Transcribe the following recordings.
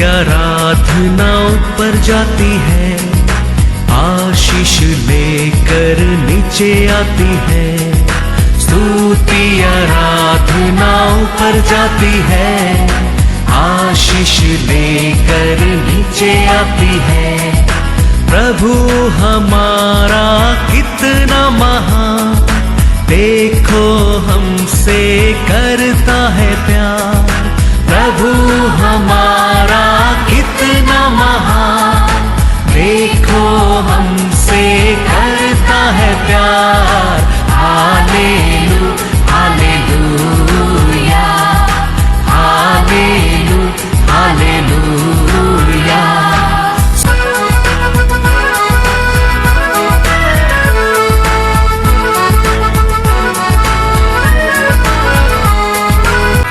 आराधना ऊपर जाती है, आशीष लेकर नीचे आती है। स्तुति आराधना ऊपर जाती है, आशीष लेकर नीचे आती है। प्रभु हमारा कितना महान, देखो हमसे करता है प्यार। प्रभु हमारा कितना महान, देखो हमसे करता है प्यार। हालेलू हालेलूया, हालेलू हालेलूया।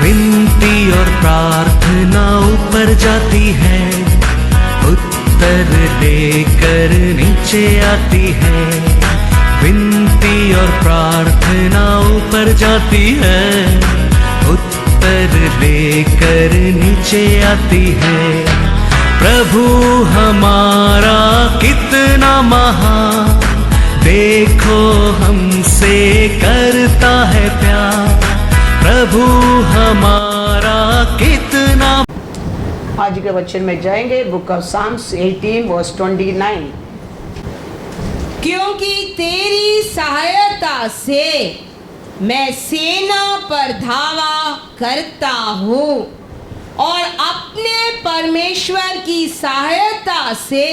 विनती और प्रार्थना ऊपर जाती है, उत्तर लेकर नीचे आती है। विनती और प्रार्थना ऊपर जाती है, उत्तर लेकर नीचे आती है। प्रभु हमारा कितना महान, देखो हमसे करता है प्यार। प्रभु हमारा कितना। आज के वचन में जाएंगे बुक ऑफ साम्स 18 वर्स 29। क्योंकि तेरी सहायता से मैं सेना पर धावा करता हूँ और अपने परमेश्वर की सहायता से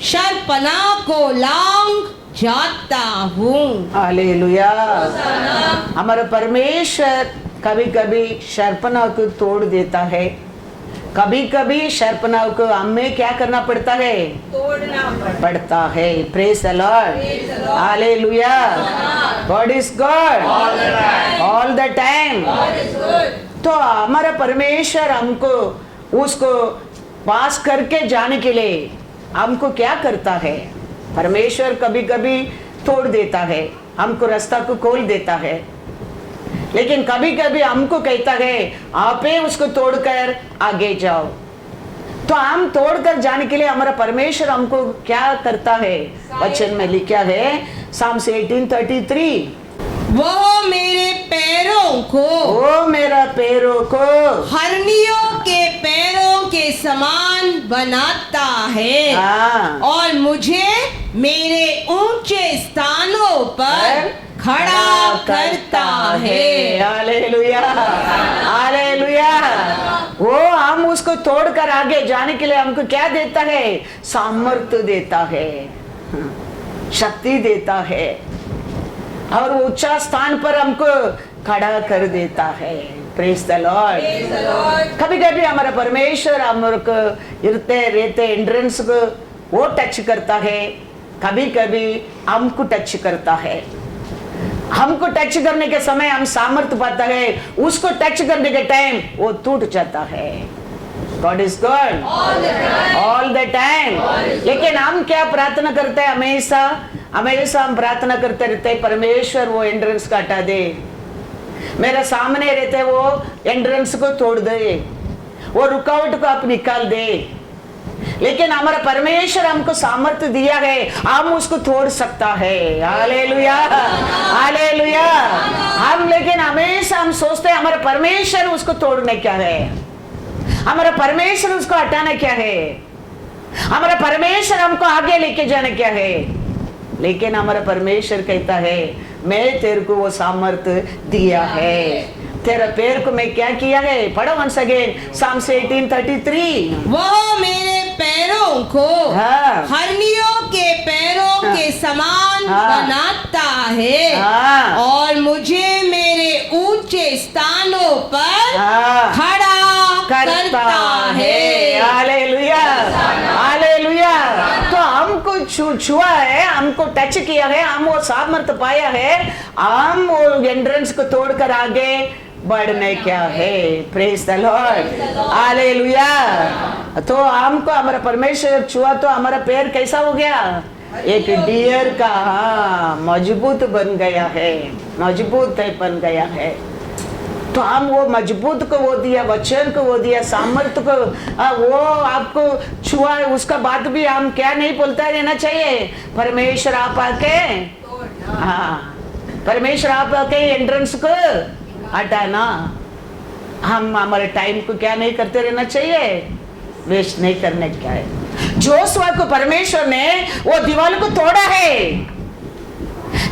शरपनाह को लांघ जाता हूँ। हालेलुया। हमारा परमेश्वर कभी कभी शरपनाह को तोड़ देता है, कभी कभी शरपनाह को हमें क्या करना पड़ता है, तोड़ना पड़ता है। Praise the Lord, hallelujah. God is God all the time. तो हमारा परमेश्वर हमको उसको पास करके जाने के लिए हमको क्या करता है, परमेश्वर कभी कभी तोड़ देता है, हमको रास्ता को खोल देता है। लेकिन कभी कभी हमको कहता है आप ही उसको तोड़कर आगे जाओ। तो हम तोड़कर जाने के लिए हमारा परमेश्वर हमको क्या करता है, वचन में लिखा है साम्स 18:33, वो मेरे पैरों को, वो मेरा पैरों को हरनियों के पैरों के समान बनाता है और मुझे मेरे ऊंचे स्थानों पर खड़ा करता है। Hallelujah hallelujah. वो हम उसको तोड़कर आगे जाने के लिए हमको क्या देता है, सामर्थ्य देता है, शक्ति देता है और ऊंचा स्थान पर हमको खड़ा कर देता है। Praise the Lord. कभी कभी हमारा परमेश्वर हमको रहते एंट्रेंस को वो टच करता है, कभी कभी हमको टच करता है। हमको टच करने के समय हम सामर्थ्य पाता है, उसको टच करने के टाइम वो टूट जाता है। God is God all the time. लेकिन हम क्या प्रार्थना करते हैं, हमेशा हमेशा हम प्रार्थना करते रहते हैं परमेश्वर वो एंट्रेंस का हटा दे, मेरे सामने रहते वो एंट्रेंस को तोड़ दे, वो रुकावट को आप निकाल दे। लेकिन हमारा परमेश्वर हमको सामर्थ्य दिया है, हम उसको तोड़ सकता है। Hallelujah hallelujah. हम लेकिन हमेशा हम सोचते हैं हमारा परमेश्वर उसको तोड़ने क्या है, हमारा परमेश्वर उसको हटाना क्या है, हमारा परमेश्वर हमको आगे लेके जाना क्या है। लेकिन हमारा परमेश्वर कहता है मैं तेरे को वो सामर्थ्य दिया है, तेरा पैर को मैं क्या किया है। पढ़ो once again साम्स 18:33। वो मेरे पैरों को हरनियों के पैरों के समान बनाता है और मुझे मेरे ऊंचे स्थानों पर खड़ा करता है। Hallelujah hallelujah. तो हमको छुआ है, हमको टच किया है, हम वो सामर्थ्य पाया है, हम वो एंट्रेंस को तोड़कर आगे बढ़ने क्या है। Praise the Lord hallelujah. तो हमको हमारा परमेश्वर छुआ तो हमारा पैर कैसा हो गया, एक डियर का मजबूत बन गया है, मजबूत बन गया है। तो हम वो मजबूत को वो दिया, वचन को वो दिया, सामर्थ्य को वो आपको छुआ है, उसका बात भी हम क्या नहीं बोलता रहना चाहिए। परमेश्वर आप आके हाँ परमेश्वर आप आके एंट्रेंस को हटाना। हम हमारे टाइम को क्या नहीं करते रहना चाहिए, वेस्ट नहीं करने क्या है। जोशुआ को परमेश्वर ने वो दीवार को तोड़ा है,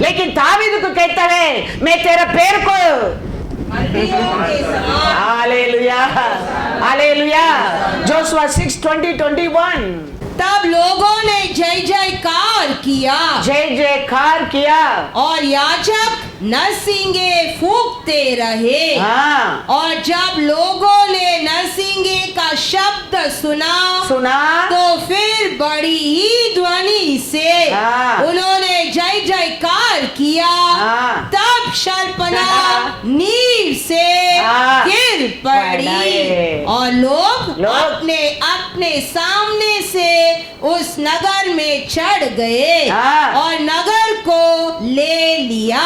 लेकिन दावीद को कहता है मैं तेरा पैर को हालेलुया हालेलुया। जोशुआ 6:20-21। तब लोगों ने जय जयकार किया, जय जयकार किया, और याजक नरसिंगे फूंकते रहे। हाँ। और जब लोगों ने नरसिंगे का शब्द सुना तो फिर बड़ी ही ध्वनि से हाँ। उन्होंने जय जयकार किया। हाँ। तब शर्पणा नींव से हाँ। गिर पड़ी पड़े। और लोग अपने अपने सामने से उस नगर में चढ़ गए हाँ। और नगर को ले लिया।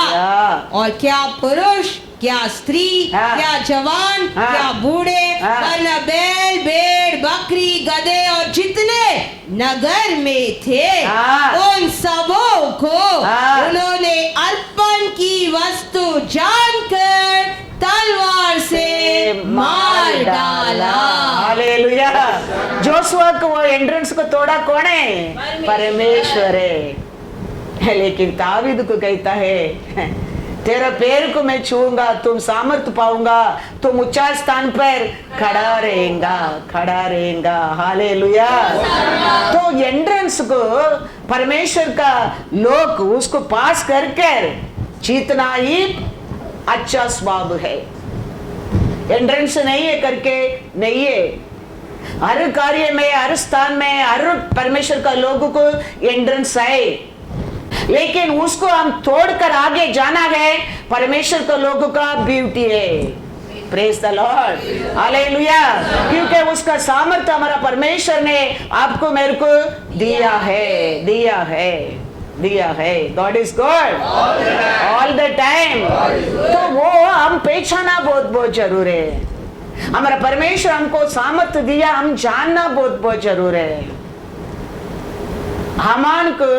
और क्या पुरुष, क्या स्त्री, हाँ। क्या जवान, हाँ। क्या बूढ़े, हाँ। वरना बैल, भेड़, बकरी, गधे और जितने नगर में थे, हाँ। उन सबों को हाँ। उन्होंने अर्पण की वस्तु जानकर तलवार से मार डाला। हालेलुया। जोशुआ को वो एंट्रेंस को तोड़ा कौन है? परमेश्वर है। लेकिन दावीद को कहता है तेरा पैर को मैं छूऊंगा, तुम सामर्थ पाऊंगा, तुम ऊंचा स्थान पर खड़ा रहेगा। हालेलुया। तो एंट्रेंस को परमेश्वर का लोग उसको पास कर जीतना ही अच्छा स्वभाव है। एंट्रेंस नहीं है करके नहीं है। हर कार्य में, हर स्थान में, हर परमेश्वर का लोगों को एंट्रेंस है, लेकिन उसको हम तोड़कर आगे जाना है। परमेश्वर का लोगों का ब्यूटी है। Praise the Lord hallelujah. क्योंकि उसका सामर्थ्य हमारा परमेश्वर ने आपको मेरे को दिया है। God is God all the time. तो वो हम पहचाना बहुत जरूर है। हमारा परमेश्वर हमको सामर्थ्य दिया, हम जानना बहुत जरूर है। हामान को,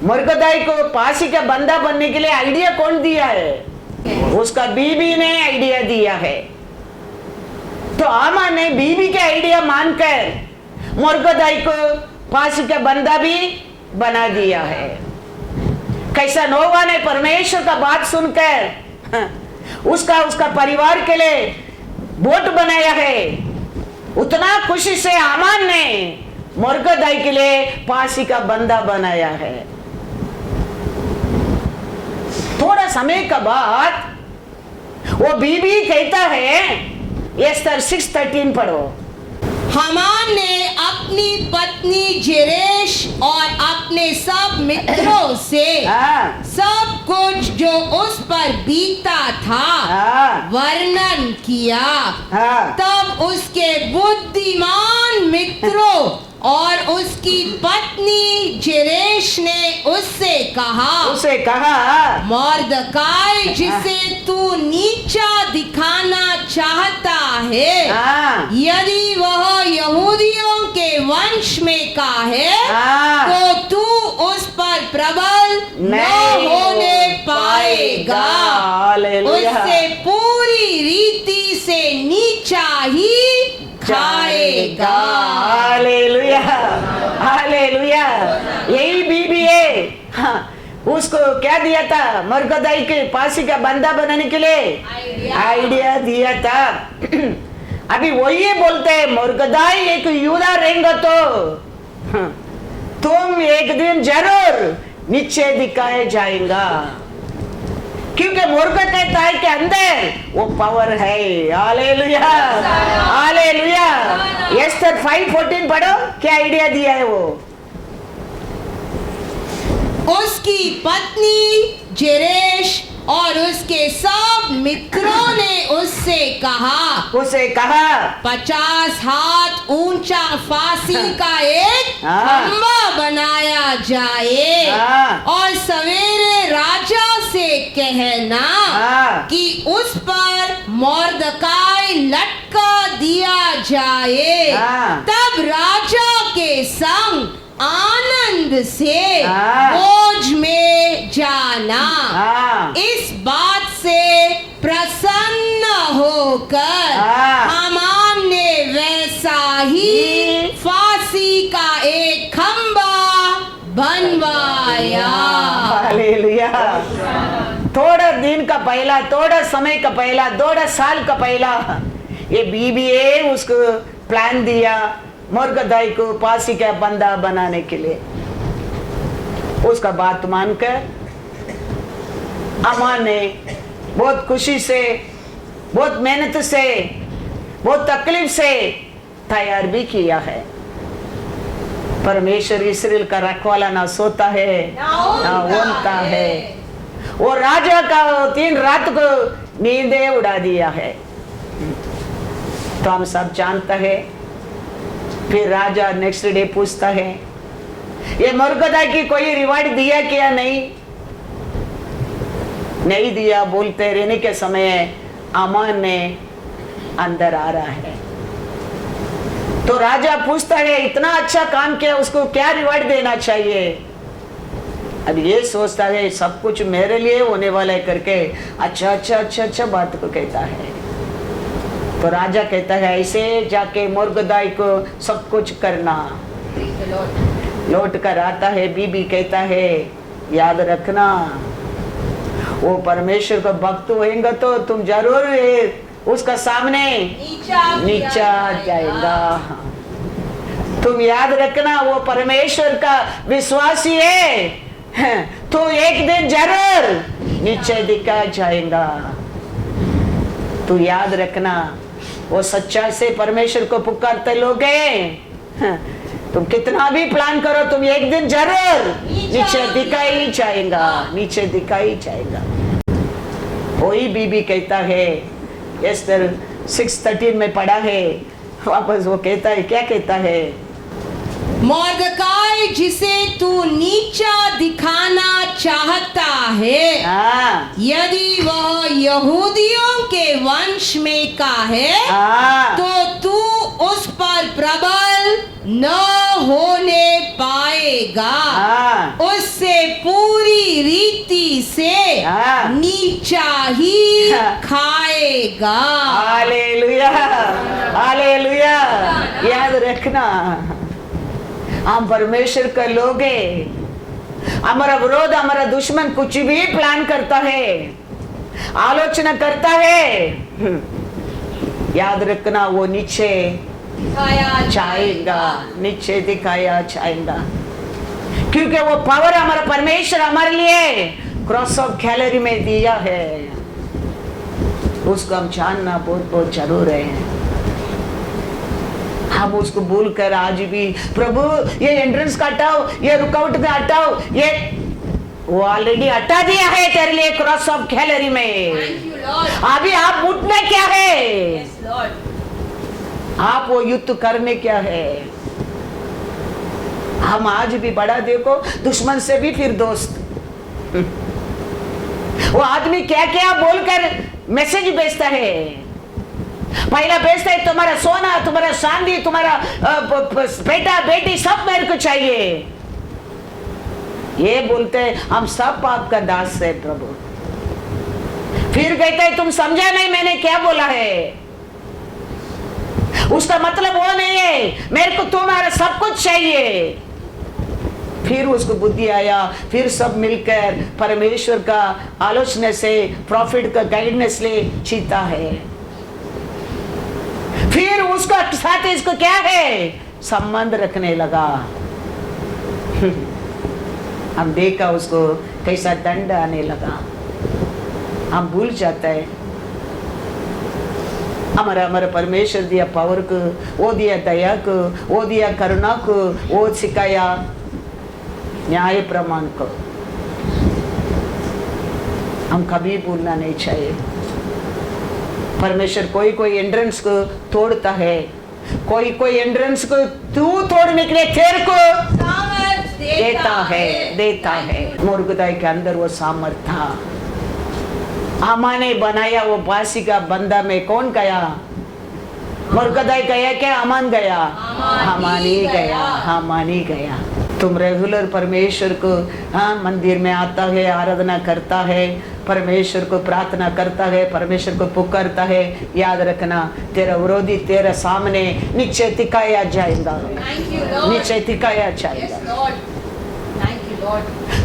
मुर्गदाई को फांसी का बंदा बनने के लिए आइडिया कौन दिया है? उसका बीबी ने आइडिया दिया है। तो हामान ने बीबी के आइडिया मानकर मुर्गदाई को फांसी का बंदा भी बना दिया है। कैसा नोवा ने परमेश्वर का बात सुनकर उसका परिवार के लिए बोट बनाया है। उतना खुशी से हामान ने मुर्गदाई के लिए फांसी का बंदा बनाया है। थोड़ा समय का बाद वो बीबी कहता है, एस्तर 6:13 पढ़ो। हामान ने अपनी पत्नी जेरेश और अपने सब मित्रों से सब कुछ जो उस पर बीता था वर्णन किया। तब उसके बुद्धिमान मित्रों और उसकी पत्नी जेरेश ने उससे कहा मोर्दकाई, जिसे तू नीचा दिखाना चाहता है, यदि वह यहूदियों के वंश में का है, तो तू उस पर प्रबल न होने पाएगा। उससे पूरी रीति से नीचा ही खाएगा। Hallelujah hallelujah. यही बीबी है। हाँ, उसको क्या दिया था? मुर्गदाई के फांसी का बंदा बनाने के लिए आइडिया दिया था। अभी वही बोलते हैं, मुर्गदाई एक यूदा रहेगा तो तुम एक दिन जरूर नीचे दिखाए जाएगा। क्योंकि मुर्ग कहता है कि अंदर वो पावर है। Hallelujah hallelujah. एस्तर 5:14 पढ़ो, क्या आइडिया दिया है वो? उसकी पत्नी जेरेश और उसके सब मित्रों ने उससे कहा 50 हाथ ऊंचा फांसी का एक खंभा बनाया जाए और सवेरे राजा से कहना कि उस पर मोर्दकाई लटका दिया जाए, हाँ। तब राजा के संग आनंद से हाँ। भोज में जाना। हाँ। इस बात से प्रसन्न होकर हाँ। हामान ने वैसा ही फांसी का एक खंबा बनवाया। हालेलुया। थोड़ा दिन का पहला, थोड़ा समय का पहला, थोड़ा साल का पहला ये बीबीए उसको प्लान दिया मुर्गदाई को फांसी का बंदा बनाने के लिए। उसका बात मानकर हामान ने बहुत खुशी से, बहुत मेहनत से, बहुत तकलीफ से तैयार भी किया है। परमेश्वर इस्राएल का रखवाला ना सोता है ना ऊँगता है। वो राजा का 3 रात को नींदे उड़ा दिया है, तो हम सब जानता है। फिर राजा नेक्स्ट डे पूछता है ये मुर्गदाई की कोई रिवार्ड दिया क्या? नहीं दिया बोलते रहने के समय हामान ने अंदर आ रहा है, तो राजा पूछता है इतना अच्छा काम किया, उसको क्या रिवार्ड देना चाहिए? अब ये सोचता है सब कुछ मेरे लिए होने वाला है करके अच्छा बात को कहता है। तो राजा कहता है ऐसे जाके मुर्गदाई को सब कुछ करना। लौट कर आता है, बीबी कहता है याद रखना वो परमेश्वर का भक्त होएगा तो तुम जरूर उसका सामने नीचा जाएगा। तुम याद रखना वो परमेश्वर का विश्वासी है, तो एक दिन जरूर नीचे दिखा जाएगा। तू याद रखना वो सच्चाई से परमेश्वर को पुकारते लोग हैं, तुम कितना भी प्लान करो तुम एक दिन जरूर नीचे दिखाई जाएगा, नीचे दिखाई जाएगा। वही बीबी कहता है, एस्तर 6:13 में पढ़ा है, वापस वो कहता है, क्या कहता है? मोर्दकाई जिसे तू नीचा दिखाना चाहता है, हाँ। यदि वह यहूदियों के वंश में का है, हाँ। तो तू उस पर प्रबल न होने पाएगा। हाँ। उससे पूरी रीति से हाँ। नीचा ही हाँ। खाएगा। Hallelujah, hallelujah. याद रखना हम परमेश्वर का लोग हैं। हमारा विरोध, हमारा दुश्मन कुछ भी प्लान करता है, आलोचना करता है, याद रखना वो नीचे जाएगा, नीचे दिखाया जाएगा। क्योंकि वो पावर हमारा परमेश्वर हमारे लिए क्रॉस ऑफ कैलरी में दिया है, उसको हम जानना बहुत बहुत जरूर है। हम उसको भूल कर आज भी प्रभु ये एंट्रेंस का हटाओ, ये रुकावट का हटाओ, ये वो ऑलरेडी हटा दिया है तेरे लिए क्रॉस ऑफ कैलरी में। अभी आप उठना क्या है? आप वो युद्ध करने क्या है? हम आज भी बड़ा देखो दुश्मन से भी फिर दोस्त। वो आदमी क्या क्या बोलकर मैसेज भेजता है। पहला भेजता है तुम्हारा सोना, तुम्हारा चांदी, तुम्हारा बेटा बेटी सब मेरे को चाहिए। ये बोलते हैं हम सब पाप का दास है प्रभु। फिर कहता है तुम समझा नहीं मैंने क्या बोला है। उसका मतलब वो नहीं है मेरे को तुम्हारा सब कुछ चाहिए। फिर उसको बुद्धि आया, फिर सब मिलकर परमेश्वर का आलोचना से, प्रॉफिट का गाइडेंस ले जीता है। फिर उसका साथ इसको क्या है संबंध रखने लगा। हम देखा उसको कैसा दंड आने लगा। हम भूल जाता है हमारा परमेश्वर दिया पावर को, वो दिया दया को, वो दिया करुणा को, वो सिखाया न्याय प्रमाण को। हम कभी भूलना नहीं चाहिए। परमेश्वर कोई कोई एंट्रेंस को तोड़ता है, कोई कोई एंट्रेंस को तू तोड़ने के लिए तेरे को देता है। मुर्गदाई के अंदर वो सामर्थ था। हामा ने बनाया वो बासी का बंदा में कौन गया? मुर्कदाई गया क्या अमन गया? हामानी गया, हामानी गया। तुम रेगुलर परमेश्वर को मंदिर में आता है, आराधना करता है, परमेश्वर को प्रार्थना करता है, परमेश्वर को पुकारता है, याद रखना तेरा विरोधी तेरे सामने नीचे दिखाया जाएगा, नीचे दिखाया जाएगा।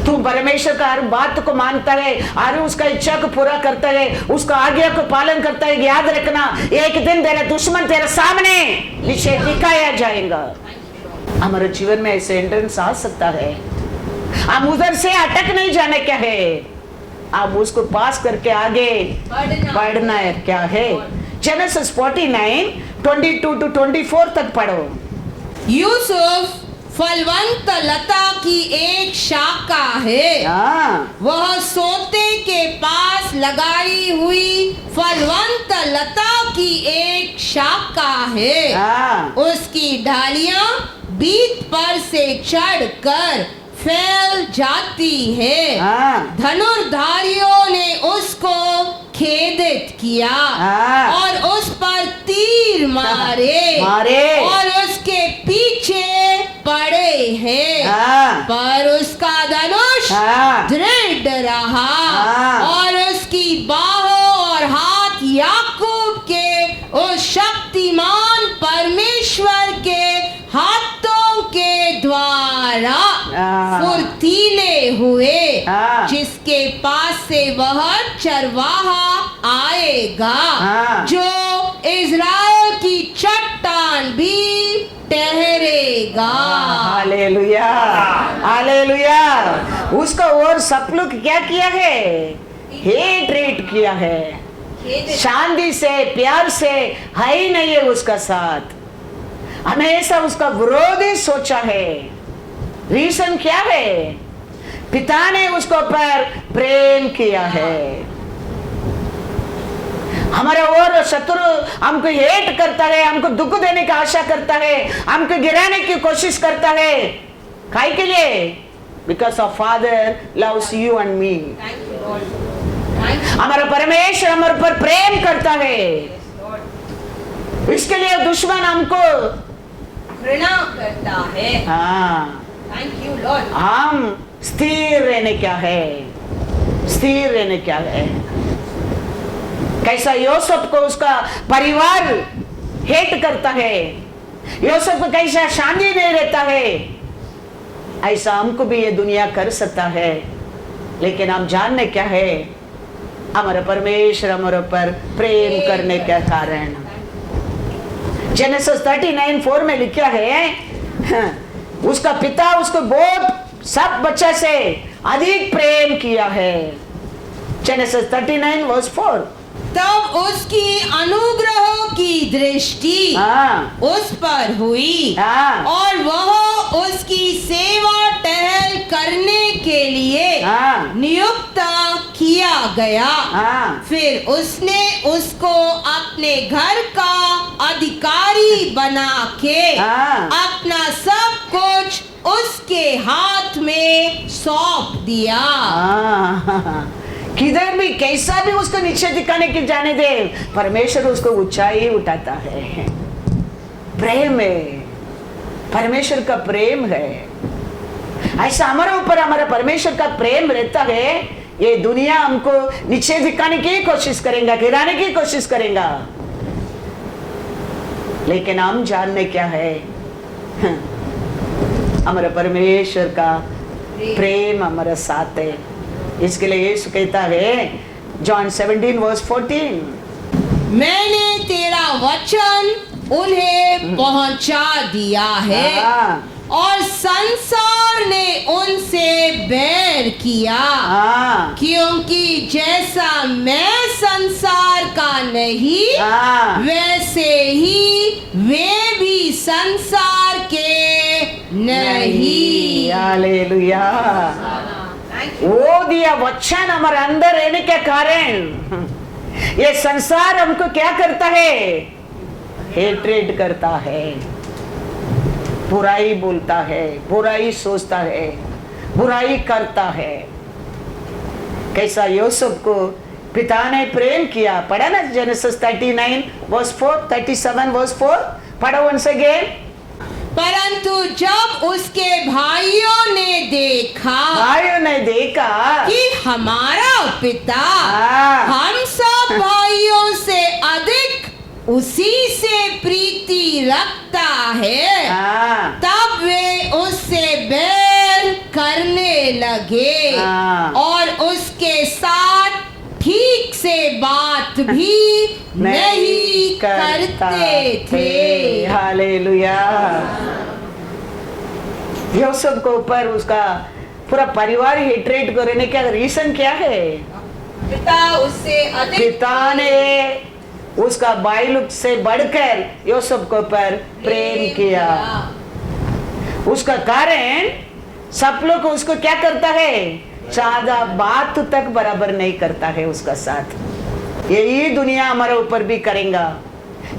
तुम परमेश्वर का हर बात को मानता है, हर उसका इच्छा को पूरा करता है, उसका आज्ञा को पालन करता है, याद रखना एक दिन तेरा दुश्मन तेरे सामने नीचे दिखाया जाएगा। हमारे जीवन में ऐसे एंट्रेंस आ सकता है, हम उधर से अटक नहीं जाने क्या है, आप उसको पास करके आगे बढ़ना है क्या है। जेनेसिस 49:22-24 तक पढ़ो। यूसुफ फलवंत लता की एक शाखा है, वह सोते के पास लगाई हुई फलवंत लता की एक शाखा है, उसकी डालियां बीज पर से चढ़कर फैल जाती है, धनुर्धारियों ने उसको खेदित किया और उस पर तीर मारे और उसके पीछे पड़े हैं, पर उसका धनुष दृढ़ रहा और उसकी बाहों और हाथ याकूब के उस शक्तिमान परमेश्वर के हाथों के द्वारा फुर्तीले हुए, जिसके पास से वह चरवाहा आएगा, जो इज़राइल की चट्टान भी ठहरेगा। Hallelujah, hallelujah. उसका और सब लोग क्या किया है? हेट रेट किया है, शांति से प्यार से है ही नहीं है उसका साथ, हमेशा उसका विरोधी सोचा है। रीजन क्या है? पिता ने उसको पर प्रेम किया है। हमारा और शत्रु हमको हेट करता है, हमको दुख देने की आशा करता है, हमको गिराने की कोशिश करता है, काहे के लिए? Because of father loves you and me. हमारा परमेश्वर हमारे पर प्रेम करता है, इसके लिए दुश्मन हमको घृणा करता है। Thank you Lord. हम स्थिर रहने क्या है, स्थिर रहने क्या है। कैसा यूसुफ को उसका परिवार हेट करता है, यूसुफ को कैसा शांति नहीं रहता है, ऐसा हमको भी ये दुनिया कर सकता है। लेकिन हम जानने क्या है, हमारा परमेश्वर हमारे पर प्रेम करने के कारण। जेनेसिस 39:4 में लिखा है, उसका पिता उसको बहुत सब बच्चा से अधिक प्रेम किया है। जेनेसिस 39:4। तब उसकी अनुग्रह की दृष्टि उस पर हुई और वह उसकी सेवा टहल करने के लिए नियुक्त किया गया। फिर उसने उसको अपने घर का अधिकारी बना के अपना सब कुछ उसके हाथ में सौंप दिया। किधर भी कैसा भी उसको नीचे दिखाने के जाने दे, परमेश्वर उसको ऊंचाई उठाता है। प्रेम है, परमेश्वर का प्रेम है। ऐसा हमारे ऊपर हमारा परमेश्वर का प्रेम रहता है। ये दुनिया हमको नीचे दिखाने की कोशिश करेगा, गिराने की कोशिश करेगा, लेकिन हम जानने क्या है, हमारा परमेश्वर का प्रेम हमारे साथ है। इसके लिए यीशु कहता है जॉन 17:14, मैंने तेरा वचन उन्हें पहुंचा दिया है और संसार ने उनसे बैर किया, क्योंकि जैसा मैं संसार का नहीं वैसे ही वे भी संसार के नहीं। हालेलुया। वो दिया वचन हमारे अंदर रहने के कारण ये संसार हमको क्या करता है? हेट्रेड करता है, बुराई बोलता है, बुराई सोचता है, बुराई करता है। कैसा यूसुफ को पिता ने प्रेम किया, पढ़ा ना जेनेसिस 39 वर्स 4, 37 वर्स 4, पढ़ो once again। परंतु जब उसके भाइयों ने देखा कि हमारा पिता हम सब भाइयों से अधिक उसी से प्रीति रखता है, तब वे उससे बैर करने लगे और उसके साथ ठीक से बात भी नहीं करते थे। हालेलुया। यूसुफ को ऊपर उसका पूरा परिवार हेट्रेट करने का रीजन क्या है? पिता ने उसका भाई लोग से बढ़कर यूसुफ को ऊपर प्रेम किया। उसका कारण सब लोग उसको क्या करता है? ज्यादा बात तक बराबर नहीं करता है उसका साथ। यही दुनिया हमारे ऊपर भी करेगा,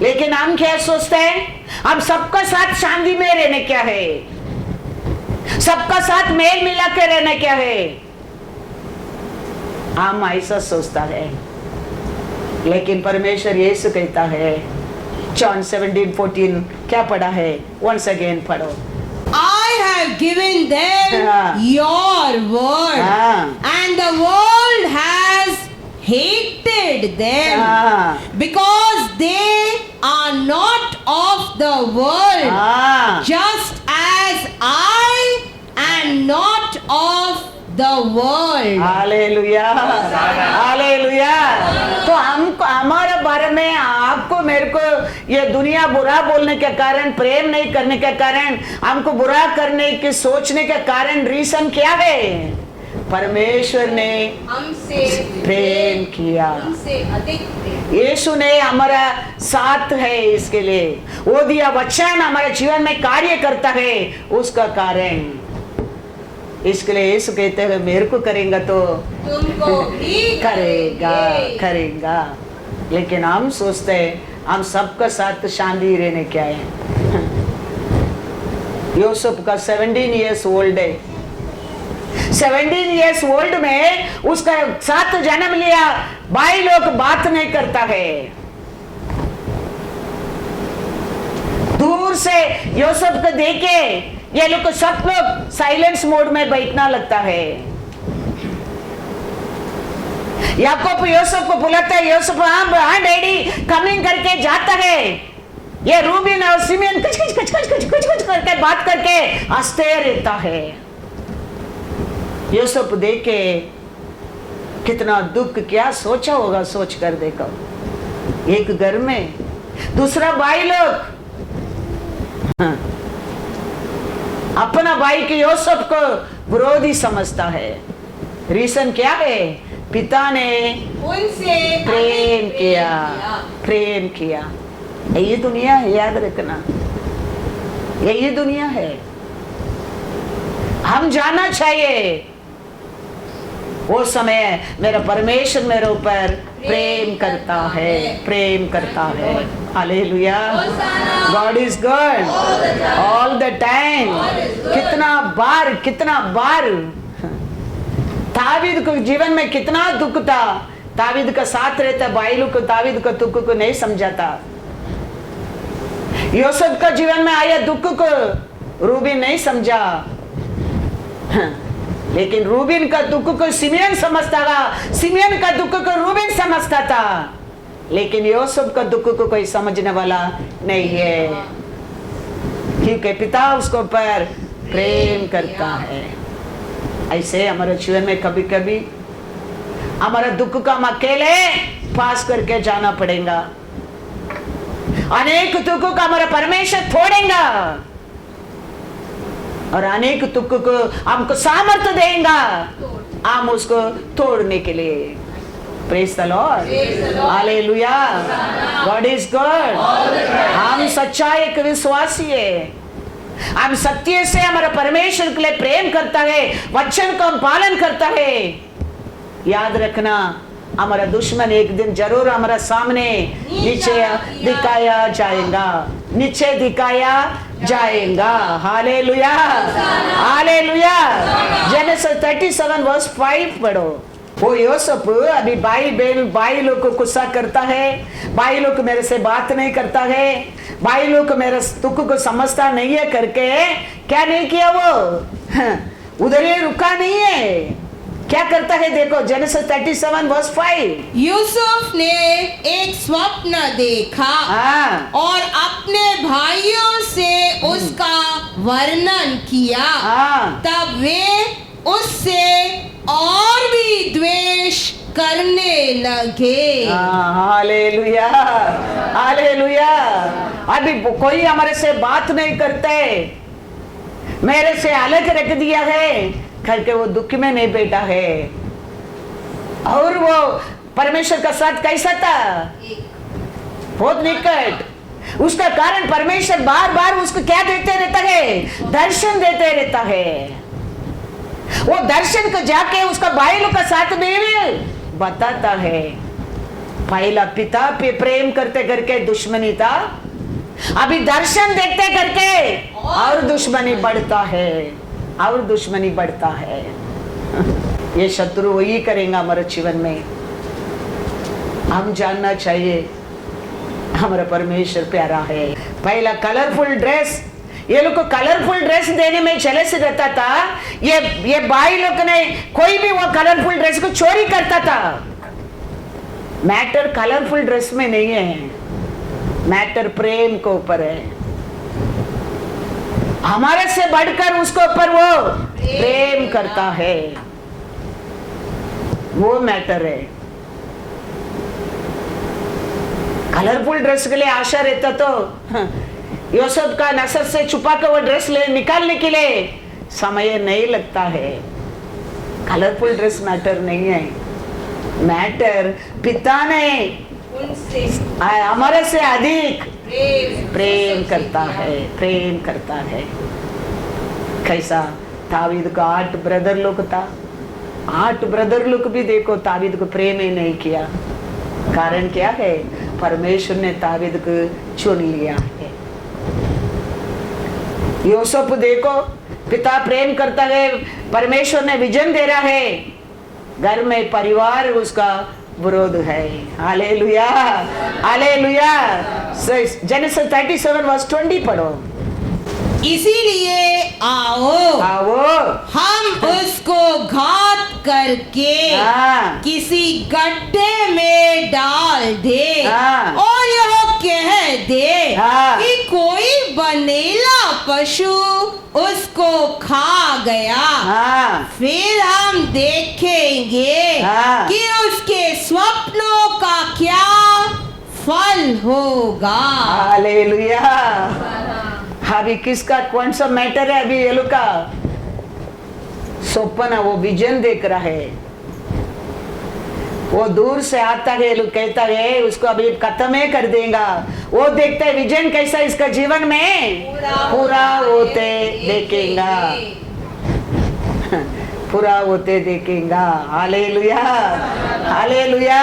लेकिन हम क्या सोचते हैं? हम सबका साथ शांति में रहने क्या है, सबका साथ मेल मिला के रहना क्या है, हम ऐसा सोचता है। लेकिन परमेश्वर यीशु कहता है, जॉन 17:14 क्या पढ़ा है? once again पढ़ो। I have given them your word, and the world has hated them because they are not of the world, just as I am not of the world. Hallelujah, hallelujah. तो हमको हमारे बारे में आपको मेरे को ये दुनिया बुरा बोलने के कारण, प्रेम नहीं करने के कारण, हमको बुरा करने की सोचने के कारण रीजन क्या है? परमेश्वर ने हमसे प्रेम किया, हमसे अधिक यीशु ने हमारा साथ है, इसके लिए वो दिया वचन हमारे जीवन में कार्य करता है, उसका कारण। इसके लिए यीशु कहते हैं मेरे को करेगा तो तुमको भी करेगा। लेकिन हम सोचते हैं हम सबका साथ शांति रहने क्या है। यूसुफ का 17 इयर्स ओल्ड है, 17 इयर्स ओल्ड में उसका साथ जन्म लिया, भाई लोग बात नहीं करता है। दूर से यूसुफ को देखे ये लोग सब लोग साइलेंस मोड में बैठना लगता है। याकूब यूसुफ को बुलाता है, यूसुफ हाँ डैडी कमिंग करके जाता है। ये रूबीन और सिमियन कुछ करके बात करके हंसते रहता है। यूसुफ देखे कितना दुख, क्या सोचा होगा, सोच कर देखो। एक घर में दूसरा भाई लोग अपना भाई के यूसुफ को विरोधी समझता है। रीजन क्या है? पिता ने उनसे प्रेम किया। यही दुनिया है, याद रखना, यही दुनिया है। हम जानना चाहिए वो समय मेरा परमेश्वर मेरे ऊपर प्रेम करता है, प्रेम करता है। Hallelujah, God is good all the time. कितना बार दावीद को जीवन में कितना दुख था, दावीद का साथ रहता, भाई लोग को दावीद को दुख को नहीं समझाता। यूसुफ का जीवन में आया दुख को रूबीन नहीं समझा, लेकिन रूबीन का दुख को सिमियन समझता था, सिमियन का दुख को रूबीन समझता था, लेकिन यूसुफ का दुख को कोई समझने वाला नहीं है, क्योंकि पिता उसको पर प्रेम करता है। ऐसे हमारे जीवन में कभी कभी हमारा दुख का हम अकेले पास करके जाना पड़ेगा। अनेक दुख को हमारा परमेश्वर छोड़ेगा और अनेक दुख को हमको सामर्थ्य देगा हम उसको तोड़ने के लिए। Praise the Lord, hallelujah, God is good. हम सच्चाई एक विश्वासी है, हम सत्य से हमारा परमेश्वर के लिए प्रेम करता है, वचन का पालन करता है। याद रखना हमारा दुश्मन एक दिन जरूर हमारा सामने नीचे दिखाया जाएगा, नीचे दिखाया जाएगा। Hallelujah, hallelujah. जेनेसिस 37 वर्स 5 पढ़ो। वो यूसुफ अभी भाई लोग को गुस्सा करता है, भाई लोग मेरे से बात नहीं करता है, भाई लोग मेरे दुख को समझता नहीं है करके क्या नहीं किया वो, उधर ही रुका नहीं है। क्या करता है देखो, जेनेसिस 37 वर्स 5। यूसुफ ने एक स्वप्न देखा और अपने भाइयों से उसका वर्णन किया। तब वे उससे और भी द्वेष करने लगे। Hallelujah, hallelujah. अभी कोई हमारे से बात नहीं करते, मेरे से अलग रख दिया है करके वो दुख में नहीं बैठा है। और वो परमेश्वर का साथ कैसा था, बहुत निकट। उसका कारण परमेश्वर बार बार उसको क्या देते रहता है, दर्शन देते रहता है। वो दर्शन को जाके उसका भाई लोग का साथ में बताता है। पहला पिता पे प्रेम करते करके दुश्मनी था, अभी दर्शन देखते करके और दुश्मनी बढ़ता है, और दुश्मनी बढ़ता है। ये शत्रु वही करेगा हमारे जीवन में। हम जानना चाहिए हमारा परमेश्वर प्यारा है। पहला कलरफुल ड्रेस, ये लोग को कलरफुल ड्रेस देने में जेलस रहता था। ये भाई लोग ने कोई भी वो कलरफुल ड्रेस को चोरी करता था। मैटर कलरफुल ड्रेस में नहीं है, मैटर प्रेम को ऊपर है। हमारे से बढ़कर उसको ऊपर वो प्रेम करता है, वो मैटर है। कलरफुल ड्रेस के लिए आशा रहता तो यूसुफ का नजर से छुपा कर वो ड्रेस निकालने के लिए समय नहीं लगता है। कलरफुल ड्रेस मैटर नहीं है, मैटर पिता ने हमारे से अधिक प्रेम करता है, प्रेम करता है। कैसा दावीद का 8 ब्रदर लोग था, 8 ब्रदर लोग भी देखो दावीद को प्रेम ही नहीं किया। कारण क्या है, परमेश्वर ने दावीद को चुन लिया है। यूसुफ देखो, पिता प्रेम करता है, परमेश्वर ने विजन दे रहा है, घर में परिवार उसका विरोध है। Hallelujah, hallelujah. जेनेसिस 37 वर्स 20 पढ़ो। इसीलिए आओ हम उसको घात करके किसी गड्ढे में डाल दे और यह कह दे कि कोई बनेला पशु उसको खा गया। फिर हम देखेंगे कि उसके स्वप्नों का क्या फल होगा। हालेलुया। अभी किसका कौन सा मैटर है, अभी ये लोग का स्वप्न, वो विजन देख रहा है। वो दूर से आता है, ये लोग कहता है उसको अभी खत्म ही कर देगा। वो देखता है विजन कैसा इसका जीवन में पूरा होते देखेगा, पूरा होते देखेगा। Hallelujah, hallelujah.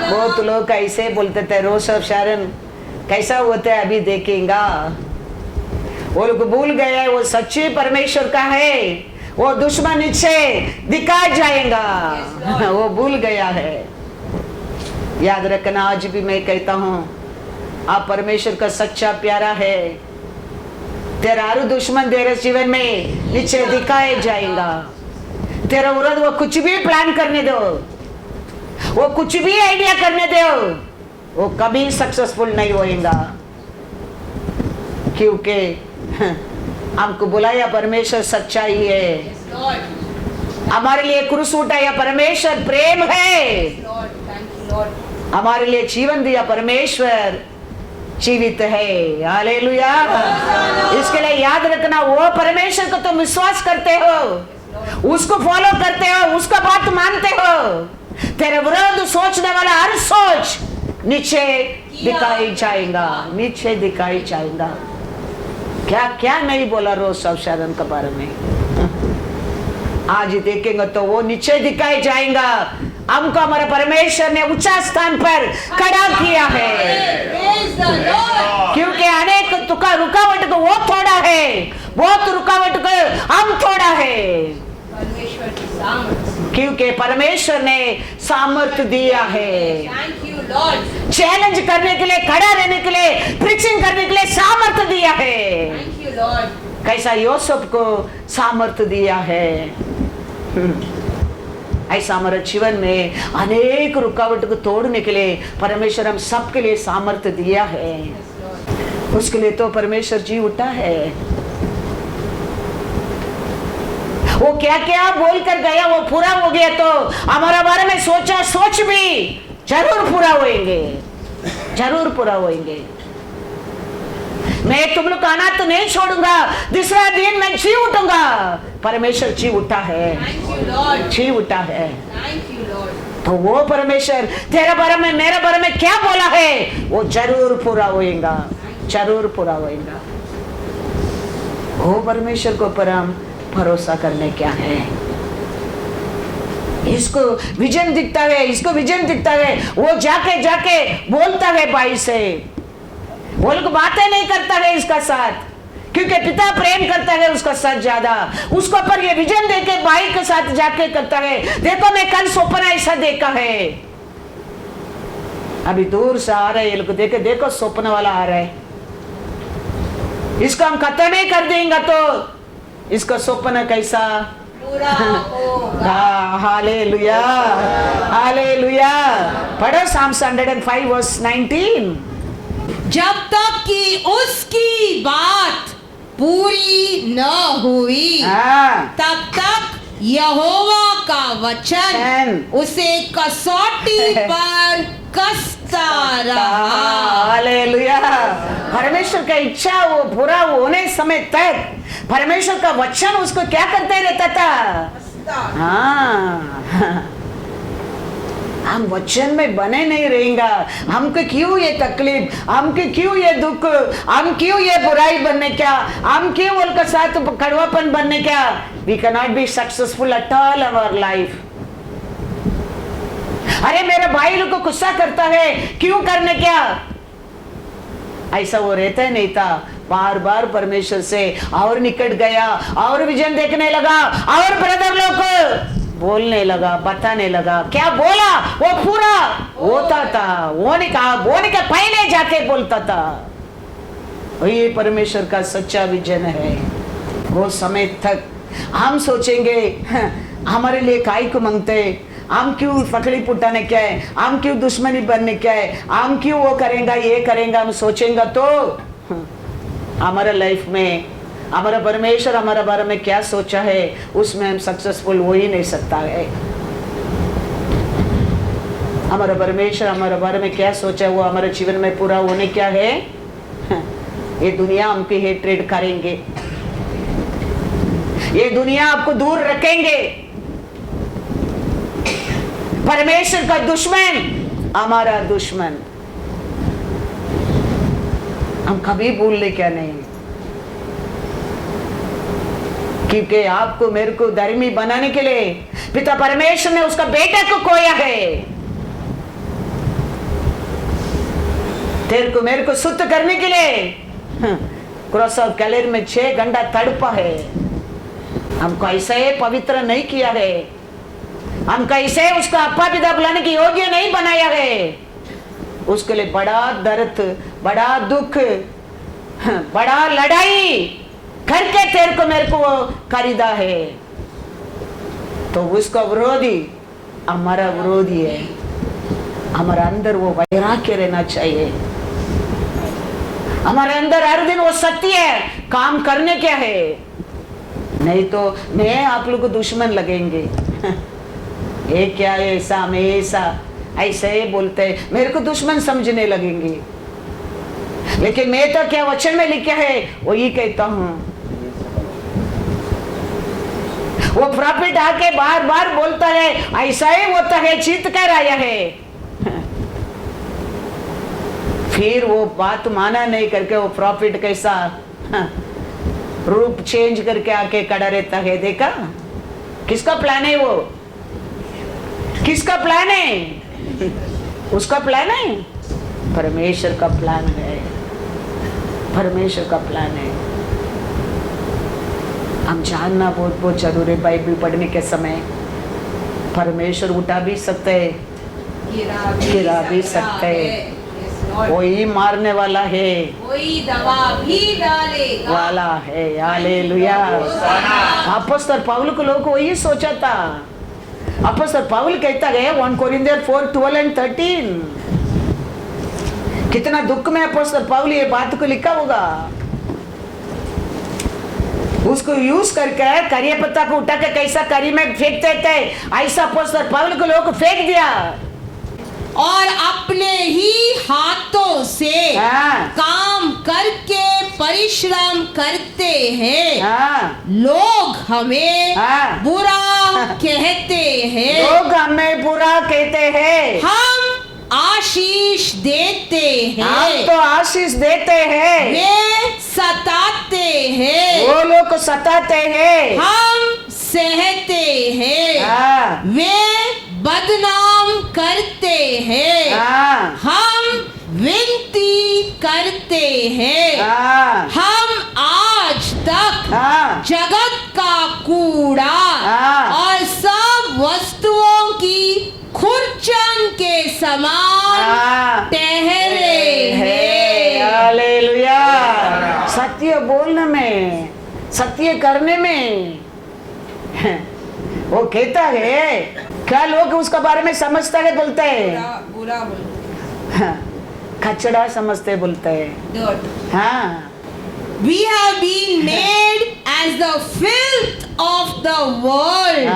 बहुत लोग ऐसे बोलते थे, रोश और शारन कैसा होता है अभी देखेगा। वो लोग भूल गए वो सच्चे परमेश्वर का है, वो दुश्मन इच्छे दिखा जाएगा, वो भूल गया है। याद रखना, आज भी मैं कहता हूं, आप परमेश्वर का सच्चा प्यारा है, तेरा हर दुश्मन तेरे जीवन में नीचे दिखाए जाएगा। तेरा विरोध वो कुछ भी प्लान करने दो, वो कुछ भी आइडिया करने दो, वो कभी सक्सेसफुल नहीं होएगा। क्योंकि हमको बुलाया परमेश्वर सच्चाई है, हमारे लिए क्रूस उठाया परमेश्वर प्रेम है, हमारे लिए जीवन दिया परमेश्वर जीवित है। हालेलुया। इसके लिए याद रखना, वो परमेश्वर को तुम विश्वास करते हो, उसको फॉलो करते हो, उसका बात मानते हो, तेरे विरोध सोचने वाला हर सोच नीचे दिखाई जाएगा, नीचे दिखाई जाएगा। क्या क्या नहीं बोला रोज सब शारन के बारे में, आज देखेंगे तो वो नीचे दिखाई जाएगा। हमको हमारे परमेश्वर ने ऊंचा स्थान पर खड़ा किया है, क्योंकि अनेक रुकावट को वो थोड़ा है, बहुत रुकावट को हम थोड़ा है। क्योंकि परमेश्वर ने सामर्थ्य दिया है। Thank you, Lord. चैलेंज करने के लिए, खड़ा रहने के लिए, प्रीचिंग करने के लिए सामर्थ्य दिया है। Thank you, Lord. कैसा यूसुफ को सामर्थ्य दिया है। ऐसा हमारे जीवन में अनेक रुकावट को तोड़ने के लिए परमेश्वर हम सबके लिए सामर्थ्य दिया है। उसके लिए तो परमेश्वर जी उठा है। वो क्या क्या बोल कर गया वो पूरा हो गया, तो हमारा बारे में सोचा सोच भी जरूर पूरा होएंगे, जरूर पूरा होएंगे। मैं तुम लोग का अनाथ तो नहीं छोड़ूंगा, दूसरा दिन मैं जी उठूंगा। परमेश्वर जी उठा है। Thank you, Lord. जी उठा है। Thank you, Lord. तो वो परमेश्वर तेरे बारे में, मेरे बारे में क्या बोला है वो जरूर पूरा होएगा, जरूर पूरा होएगा। वो परमेश्वर को पर हम भरोसा करने क्या है। इसको विजन दिखता है, इसको विजन दिखता है, वो जाके जाके बोलता है भाई से, वो लोग बातें नहीं करता है इसका साथ, क्योंकि पिता प्रेम करता है उसका साथ ज्यादा। उसको पर ये विजन देके भाई के साथ जाके करता है, देखो मैं कल सपना ऐसा देखा है। अभी दूर से आ रहे ये लोग, देखे देखो सपना वाला आ रहा है, इसको हम खत्म नहीं कर देंगे तो इसका सपना कैसा पूरा होगा। Hallelujah, hallelujah. पढ़ो Psalms 105 verse 19। जब तक कि उसकी बात पूरी न हुई तब तक यहोवा का वचन उसे कसौटी पर कसता रहा। हालेलुया। परमेश्वर का इच्छा वो पूरा होने समय तक परमेश्वर का वचन उसको क्या करते रहता था। हाँ, हम वचन में बने नहीं रहेंगे। हमको क्यों ये तकलीफ, हमको क्यों ये दुख, हम क्यों ये बुराई बनने क्या, हम क्यों उनका साथ कड़वापन बनने क्या। We can not be successful at all our life. अरे मेरे भाई लोग को गुस्सा करता है, क्यों करने क्या, ऐसा वो रहता ही नहीं था। बार बार परमेश्वर से और निकट गया, और विजन देखने लगा, और ब्रदर लोग को बोलने लगा, बताने लगा। क्या बोला वो पूरा होता था, वो नहीं कहा, बोलने के पहले जाके बोलता था। ये परमेश्वर का सच्चा विजन है। वो समय तक हम सोचेंगे हमारे लिए काई को मांगते, हम क्यों पकड़ी पुटाने क्या है, हम क्यों दुश्मनी बनने क्या है, हम क्यों वो करेंगे ये करेंगे, हम सोचेंगे तो हमारे लाइफ में हमारा परमेश्वर हमारे बारे में क्या सोचा है उसमें हम सक्सेसफुल हो ही नहीं सकता है। हमारा परमेश्वर हमारे बारे में क्या सोचा है वो हमारे जीवन में पूरा होने क्या है। ये दुनिया हमकी हेट्रेड करेंगे, ये दुनिया आपको दूर रखेंगे। परमेश्वर का दुश्मन हमारा दुश्मन, हम कभी भूलने क्या नहीं, क्योंकि आपको मेरे को धर्मी बनाने के लिए पिता परमेश्वर ने उसका बेटा को खोया है। तेरे को मेरे को शुद्ध करने के लिए क्रॉस ऑफ कैलेरी में 6 घंटा तड़पा है। हमको ऐसे पवित्र नहीं किया है, हम कैसे उसका अप्पा पिता बुलाने की योग्य नहीं बनाया है। उसके लिए बड़ा दर्द, बड़ा दुख, बड़ा लड़ाई करके तेरे को मेरे को खरीदा है। तो उसका विरोधी हमारा विरोधी है। हमारे अंदर वो वैराग्य रहना चाहिए। हमारे अंदर हर दिन वो सत्य है काम करने क्या है, नहीं तो मैं आप लोग को दुश्मन लगेंगे। ये क्या है, ऐसा हमेशा ऐसे ही बोलते हैं, मेरे को दुश्मन समझने लगेंगे। लेकिन मैं तो क्या वचन में लिखा है वही कहता हूं। वो प्रॉफिट आके बार बार बोलता है ऐसा ही होता है, जीत कर आया है। फिर वो बात माना नहीं करके वो प्रॉफिट कैसा रूप चेंज करके आके खड़ा रहता है। देखा किसका प्लान है, वो किसका प्लान है, उसका प्लान है, परमेश्वर का प्लान है, परमेश्वर का प्लान है। हम जानना बहुत बहुत जरूरी है। बाइबल पढ़ने के समय परमेश्वर उठा भी सकते है, गिरा भी सकते है। कोई मारने वाला है, कोई दवा भी डालेगा वाला है। हालेलुया। अपोस्तल पौल को लोग वही सोचा था। अपोस्तल पौल कहता है 1 कोरिन्थियर 4:12 and 13। कितना दुख में अपोस्तल पौल ये बात को लिखा होगा। उसको यूज करके करिया पत्ता को उठा के कैसा करी में फेंकते थे, ऐसा अपोस्तल पौल को लोग फेंक दिया और अपने ही हाथों से काम करके परिश्रम करते हैं। लोग हमें बुरा कहते हैं, लोग हमें बुरा कहते हैं, हम आशीष देते हैं, हम तो आशीष देते हैं। वे सताते हैं, वो लोग को सताते हैं, हम सहते हैं। वे बदनाम करते हैं, हम विनती करते हैं। हम आज तक जगत का कूड़ा और सब वस्तुओं की खुरचन के समान ठहरे हैं। हालेलुया। सत्य बोलने में, सत्य करने में वो कहता है, क्या लोग उसका बारे में समझता है, बोलते हैं बुरा कचड़ा समझते, बोलते हैं। हाँ, We have been made as the filth of the world.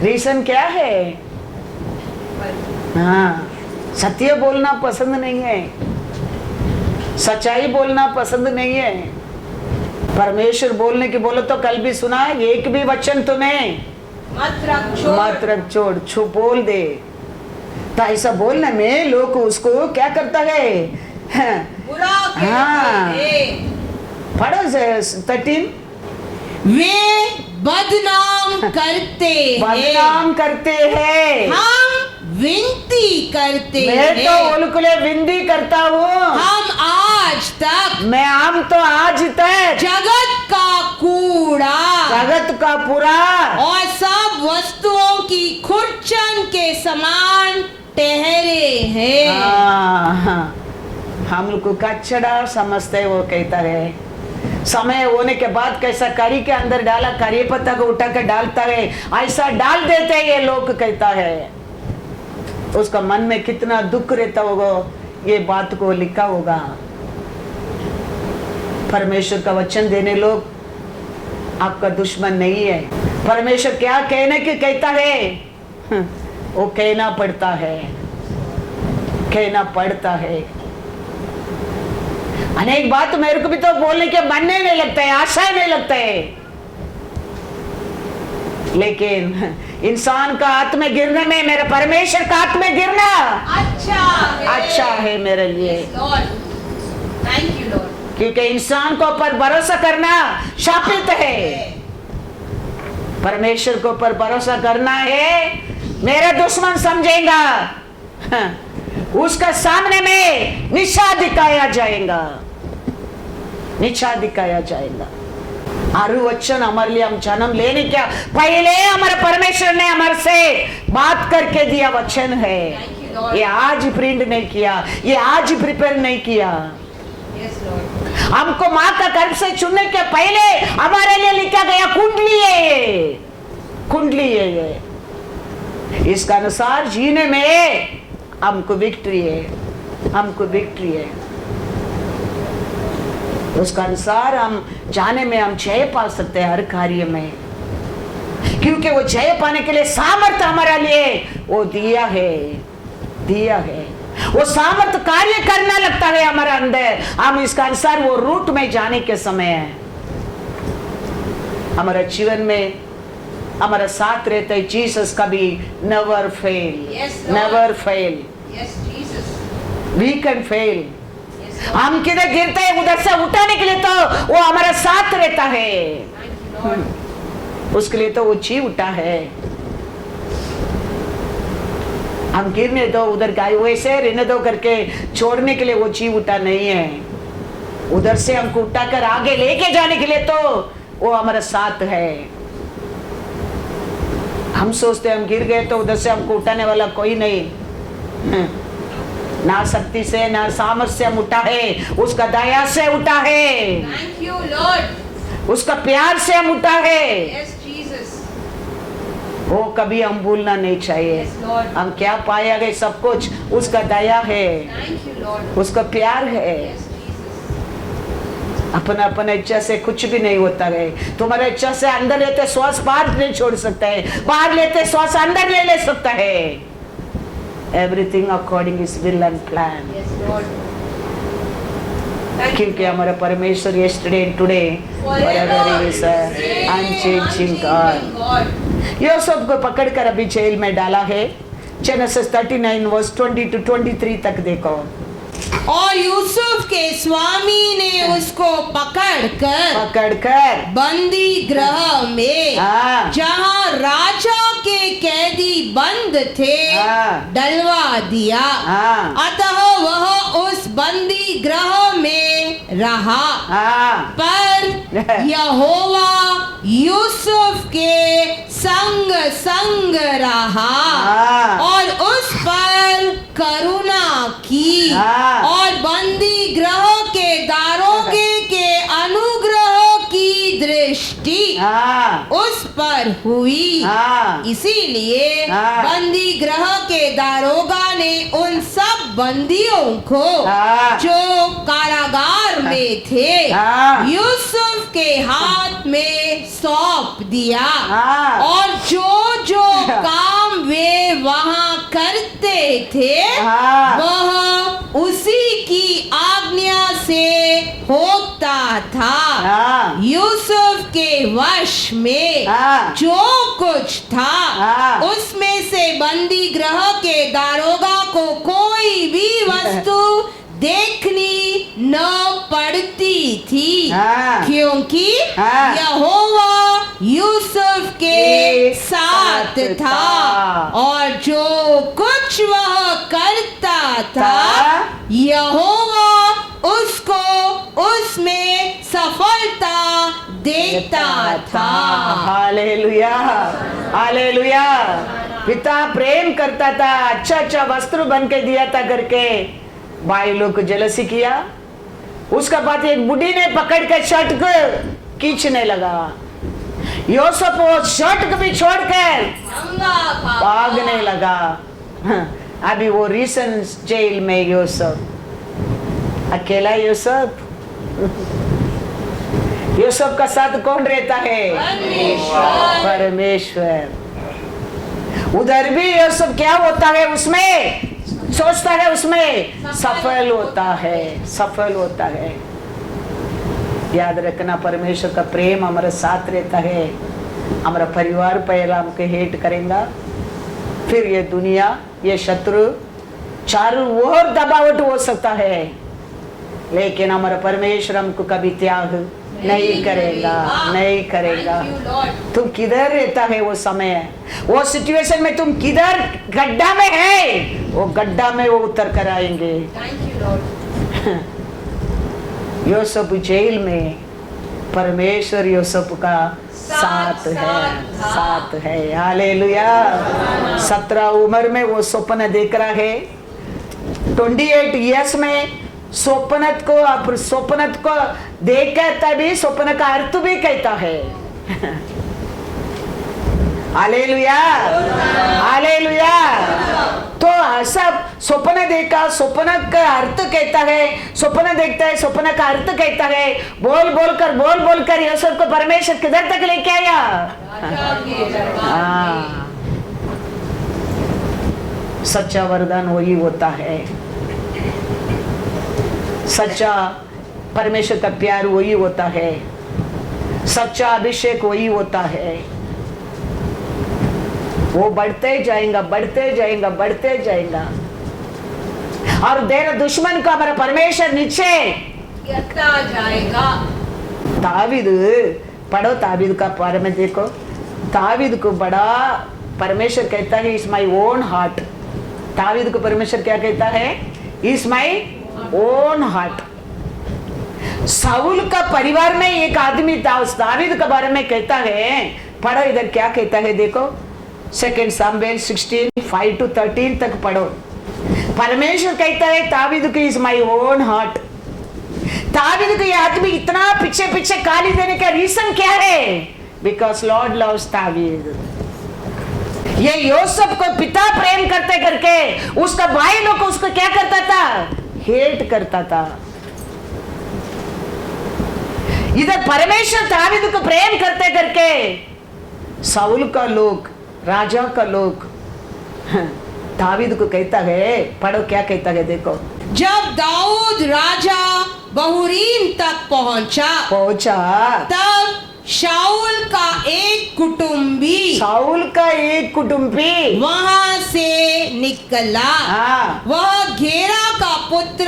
Reason क्या है? हाँ, सत्य बोलना पसंद नहीं है, सच्चाई बोलना पसंद नहीं है। परमेश्वर बोलने की बोलो तो कल भी सुना, एक भी वचन तुम्हें मत रख छोड़, छुप बोल दे। तो ऐसा बोलने में लोग उसको क्या करता है? बुरा कहते हैं। पढ़ो 13। वे बदनाम करते हैं, बदनाम करते हैं, हम विनती करते हैं। मैं तो उनके विनती करता हूँ, हम तो आज तक जगत का कूड़ा, जगत का पूरा और सब वस्तुओं की खुरचन के समान ठहरे हैं। हम लोग को कचड़ा समझते, वो कहता है। समय होने के बाद कैसा करी के अंदर डाला, करी पत्ता को उठा कर डालता है, ऐसा डाल देते हैं ये लोग, कहता है। उसका मन में कितना दुख रहता होगा, ये बात को लिखा होगा। परमेश्वर का वचन देने लोग आपका दुश्मन नहीं है। परमेश्वर क्या कहने की कहता है, वो कहना पड़ता है, कहना पड़ता है। अनेक बात मेरे को भी तो बोलने के मन नहीं लगता है, आशा नहीं लगता है, लेकिन इंसान का हाथ में गिरने में मेरे परमेश्वर का हाथ में गिरना अच्छा है मेरे लिए। Thank you Lord. क्योंकि इंसान को ऊपर भरोसा करना शापित है, परमेश्वर को ऊपर भरोसा करना है। मेरा दुश्मन समझेगा, उसका सामने में निशा दिखाया जाएगा, निशा दिखाया जाएगा। आरु वचन हमारे लिए, हम जन्म लेने क्या पहले हमारे परमेश्वर ने हमारे से बात करके दिया वचन है। ये आज प्रिंट नहीं किया, ये आज प्रिपेयर नहीं किया। हमको माँ का गर्भ से चुनने के पहले हमारे लिए लिखा गया कुंडली है, कुंडली है ये। इसका अनुसार जीने में हमको विक्ट्री है, हमको विक्ट्री है। उसका अनुसार हम जाने में हम जय पा सकते हैं हर कार्य में, क्योंकि वो जय पाने के लिए सामर्थ्य हमारे लिए वो दिया है, दिया है। वो सामर्थ्य कार्य करना लगता है हमारे अंदर। हम इसका अनुसार वो रूट में जाने के समय है, हमारे जीवन में हमारा साथ रहता है। जीसस कभी never fail, never fail. We can fail. हम किधर गिरते हैं उधर से उठाने के लिए तो वो हमारा साथ रहता है, उसके लिए तो वो ची उठा है। हम गिरने दो उधर का वैसे रहने दो करके छोड़ने के लिए वो ची उठा नहीं है, उधर से हमको उठाकर आगे लेके जाने के लिए तो वो हमारा साथ है। हम सोचते हम गिर गए तो उधर से हमको उठाने वाला कोई नहीं। ना शक्ति से ना सामर्थ्य से हम उठा है, उसका दया से उठा है। Thank you, Lord. उसका प्यार से हम उठा है। Yes, Jesus. वो कभी हम भूलना नहीं चाहिए। Yes, Lord. हम क्या पाया गए, सब कुछ उसका दया है, Thank you, Lord. उसका प्यार है। Yes, Jesus. अपना अपना इच्छा से कुछ भी नहीं होता है। तुम्हारा इच्छा से अंदर लेते श्वास बाहर नहीं छोड़ सकता है, बाहर लेते श्वास अंदर ले सकता है। Everything according his will and plan. Yes, Lord. Thank you, क्योंकि हमारा परमेश्वर yesterday and today forever is a unchanging God। Yusuf को पकड़कर अभी जेल में डाला है। जेनेसिस 39 वर्स 20 to 23 तक देखो। और यूसुफ के स्वामी ने उसको पकड़कर बंदी गृह में, जहाँ राजा के कैदी बंद थे, डलवा दिया। अतः वह उस बंदी गृह में रहा। पर यहोवा यूसुफ के संग संग रहा और उस पर करुणा की, और बंदी गृह के दारोगे के अनुग्रह की दृष्टि उस पर हुई। इसीलिए बंदी गृह के दारोगा ने उन सब बंदियों को जो कारागार में थे यूसुफ के हाथ में सौंप दिया, और जो जो काम वे वहां करते थे वह उसी की आज्ञा से होता था। यूसुफ के वश में जो कुछ था उसमें से बंदी गृह के दारोगा को कोई भी वस्तु देखनी न पड़ती थी, क्योंकि यहोवा यूसुफ के साथ था, और जो कुछ वह करता था यहोवा उसको उसमें सफलता देता था। Hallelujah, hallelujah. पिता प्रेम करता था, अच्छा अच्छा वस्त्र बन के दिया था करके भाई लोग को जेलसी किया। उसका बाद एक बुढ़ी ने पकड़ के शर्ट को खींचने लगा। यूसुफ वो शर्ट को भी छोड़कर भागने लगा। अभी वो रीसन जेल में यूसुफ, अकेला यूसुफ। यूसुफ का साथ कौन रहता है? परमेश्वर। उधर भी यूसुफ क्या होता है, उसमें सोचता है, उसमें सफल होता है, सफल होता है। याद रखना, परमेश्वर का प्रेम हमारे साथ रहता है। हमारा परिवार पहला हमको हेट करेगा, फिर ये दुनिया, ये शत्रु चारों ओर दबावट हो सकता है, लेकिन हमारा परमेश्वर हमको कभी त्याग नहीं करेगा, नहीं करेगा। तुम किधर रहता है वो समय, वो सिचुएशन में तुम किधर गड्ढा में है, वो गड्ढा में वो उतर कर आएंगे। यूसुफ जेल में, परमेश्वर यूसुफ का साथ है, साथ है। हालेलुया। 17 उम्र में वो स्वप्न देख रहा है। 28 इयर्स में स्वप्नत को देख कर तभी स्वप्न का अर्थ भी कहता है। Hallelujah, hallelujah. तो सब स्वप्न देखा, स्वप्न का अर्थ कहता है, स्वप्न देखता है, स्वप्न का अर्थ कहता है। बोल बोल कर यूसुफ को परमेश्वर किधर तक लेके आया? सच्चा वरदान वही होता है, सच्चा परमेश्वर का प्यार वही होता है, सच्चा अभिषेक वही होता है। वो बढ़ते जाएगा, बढ़ते जाएगा, बढ़ते जाएगा, और तेरा दुश्मन को हमारा परमेश्वर नीचे गिरता जाएगा। दावीद, पढ़ो दावीद का बारे में देखो। दावीद को बड़ा परमेश्वर कहता है, is my own heart. David को परमेश्वर क्या कहता है? Is my own heart. Saul का परिवार में एक आदमी था, उस दावीद के बारे में कहता है, पढ़ो इधर क्या कहता है देखो। 2 Samuel 16:5-13 तक पढ़ो। परमेश्वर कहता है दावीद की is my own heart. David को ये आदमी इतना पीछे पीछे गाली देने का रीजन क्या है? Because Lord loves David. ये यूसुफ को पिता प्रेम करते करके उसका भाई लोग उसको क्या करता था? हेट करता था। इधर परमेश्वर दावीद को प्रेम करते करके साउल का लोग, राजा का लोग दावीद को कहता है, पढ़ो क्या कहता है देखो। जब दाऊद राजा बहुरीम तक पहुंचा तब शाऊल का एक कुटुंबी वहां से निकला। वह गेरा का पुत्र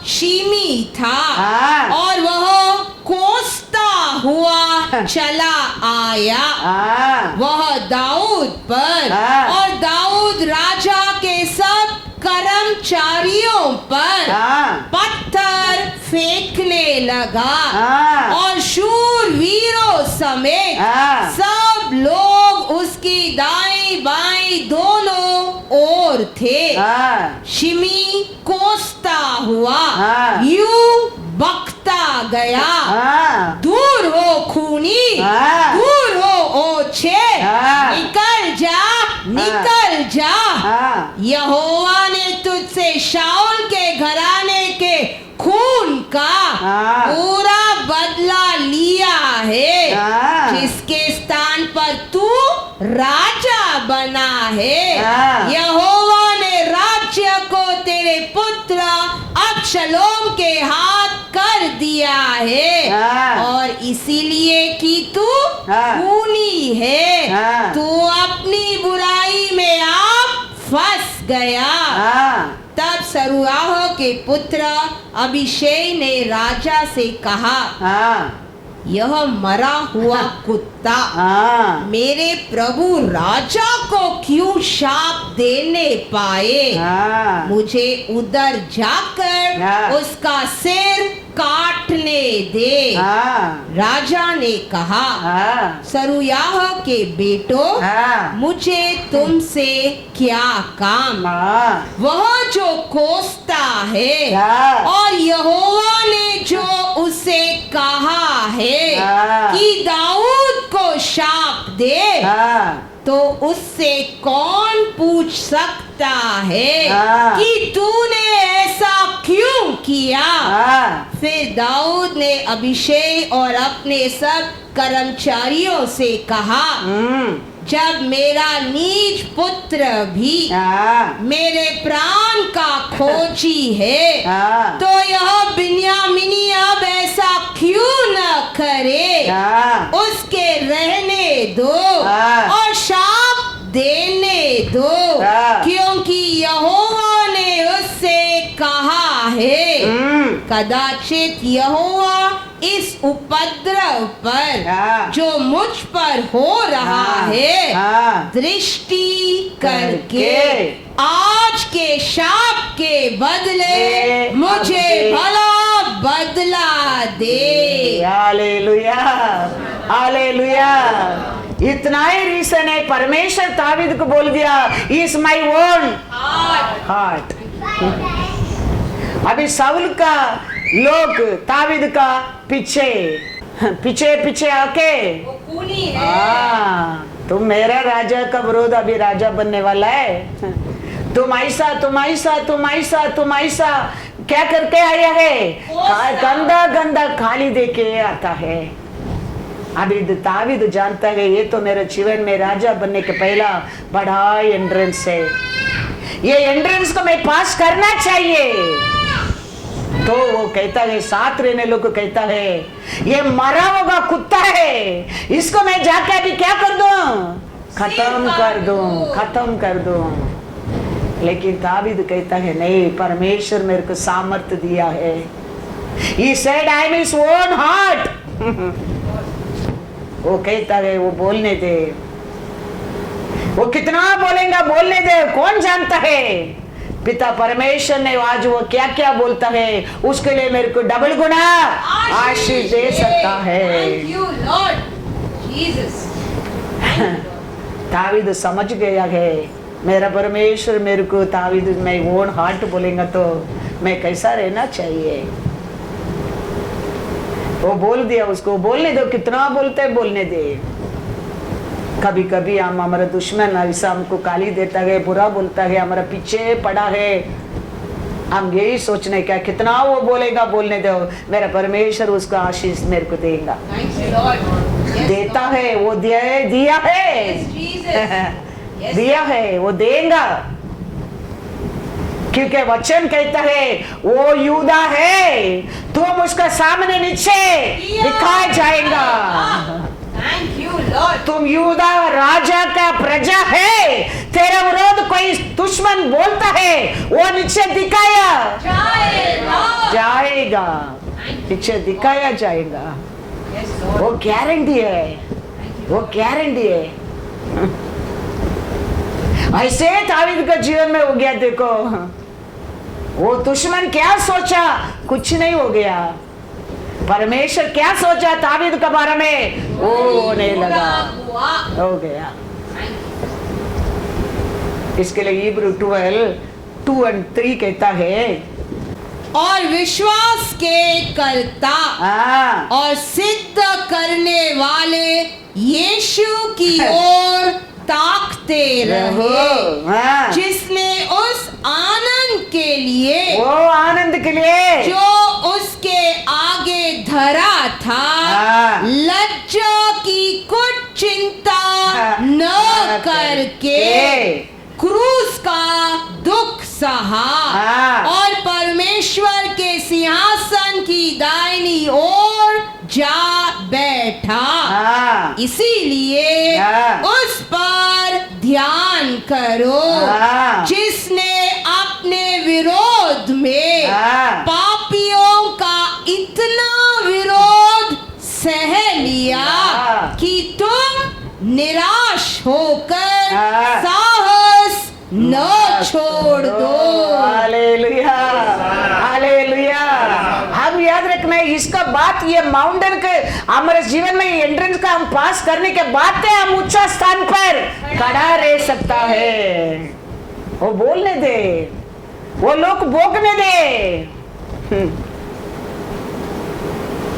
शिमी था और वह कोसता हुआ चला आया। वह दाऊद पर और दाऊद राजा के सब कर्मचारियों पर पत्थर फेंकने लगा और शूरवीरों समेत सब लोग उसकी दाएं बाएं दोनों ओर थे। शिमी कोसता हुआ यूं बकता गया, दूर हो खूनी, दूर हो ओछे, निकल जा। यहोवा ने तुझसे शाऊल के घराने के खून का पूरा बदला लिया है, जिसके स्थान पर तू राजा बना है। यहोवा ने राज्य को तेरे पुत्र अबशलोम के हाथ कर दिया है और इसीलिए कि तू खूनी है, तू अपनी बुराई में आप फंस गया। तब सरूयाह के पुत्र अभिषेक ने राजा से कहा, यह मरा हुआ कुत्ता मेरे प्रभु राजा को क्यों शाप देने पाए? मुझे उधर जाकर उसका सिर काटने दे। राजा ने कहा, सरूयाह के बेटो, मुझे तुमसे क्या काम? वह जो कोसता है और यहोवा ने जो उसे कहा है कि दाऊद को शाप दे, तो उससे कौन पूछ सकता है कि तूने ऐसा क्यों किया? फिर दाऊद ने अभिषेक और अपने सब कर्मचारियों से कहा, जब मेरा नीच पुत्र भी मेरे प्राण का खोजी है, तो यह बिन्यामीनी अब ऐसा क्यों न करे? उसके रहने दो और शाप देने दो, क्योंकि यहोवा ने उससे कहा है, कदाचित यहोवा इस उपद्रव पर जो मुझ पर हो रहा है दृष्टि करके आज के शाप के बदले मुझे भला बदला दे। Hallelujah, hallelujah. इतना ही रीजन है, परमेश्वर दावीद को बोल दिया, इज माई ओन हार्ट। अभी साउल का लोग दावीद का पीछे पीछे पीछे आके, तुम मेरा राजा का विरोध, अभी राजा बनने वाला है, तुम ऐसा तुम ऐसा तुम ऐसा तुम ऐसा क्या करके आया है? गंदा गंदा खाली देके आता है। अभी दावीद जानता है ये तो मेरे जीवन में राजा बनने के पहला बड़ा एंट्रेंस है, ये एंट्रेंस को मैं पास करना चाहिए। तो वो कहता है, साथ रहने लोग को कहता है, ये मरा होगा कुत्ता है, इसको मैं जाके अभी क्या कर दूं? खत्म कर दूं। लेकिन दावीद कहता है, नहीं, परमेश्वर मेरे को सामर्थ्य दिया है। He said, I am his own heart. वो कहता है, वो बोलने दे, वो कितना बोलेगा बोलने दे, कौन जानता है? पिता परमेश्वर ने आज वो क्या क्या बोलता है उसके लिए मेरे को डबल गुना आशीष दे सकता है। दावीद समझ गया है मेरा परमेश्वर मेरे को दावीद मैं ओन हार्ट बोलेगा तो मैं कैसा रहना चाहिए। वो बोल दिया उसको, बोलने दो, कितना बोलते बोलने दे। कभी कभी हम हमारा दुश्मन ऐसा हमको गाली देता है, बुरा बोलता है, हमारा पीछे पड़ा है, हम यही सोचने क्या कितना वो बोलेगा बोलने दो, मेरा परमेश्वर उसका आशीष मेरे को देगा। देता है वो दिया है दिया है वो देगा, क्योंकि वचन कहता है वो यूदा है, तुम उसका सामने नीचे दिखाया जाएगा। Thank you, Lord. तुम यूदा राजा का प्रजा है, तेरा विरोध कोई दुश्मन बोलता है वो नीचे दिखाया जाएगा, नीचे दिखाया जाएगा। Yes, Lord. वो गारंटी है, वो गारंटी है। ऐसे दावीद का जीवन में हो गया। देखो वो दुश्मन क्या सोचा, कुछ नहीं हो गया। परमेश्वर क्या सोचा दावीद के बारे में, वो होने लगा, हो गया। इसके लिए इब्रू 12:2-3 कहता है, और विश्वास के कर्ता और सिद्ध करने वाले यीशु की ओर ताकते रहे, जिसने उस आनंद के लिए, वो आनंद के लिए जो उसके आगे धरा था, लज्जा की कुछ चिंता न करके क्रूस का दुख सहा और परमेश्वर के सिंहासन की दाहिनी ओर जा बैठा। इसीलिए उस पर ध्यान करो, जिसने अपने विरोध में पापियों का इतना विरोध सह लिया कि तुम निराश होकर साहस न छोड़ दो। Hallelujah, hallelujah. हम याद रखना है इसका बात, ये माउंटेन के हमारे जीवन में एंट्रेंस का हम पास करने के बाद हम ऊंचा स्थान पर खड़ा रह सकता है। वो बोलने दे, वो लोग भोगने दे।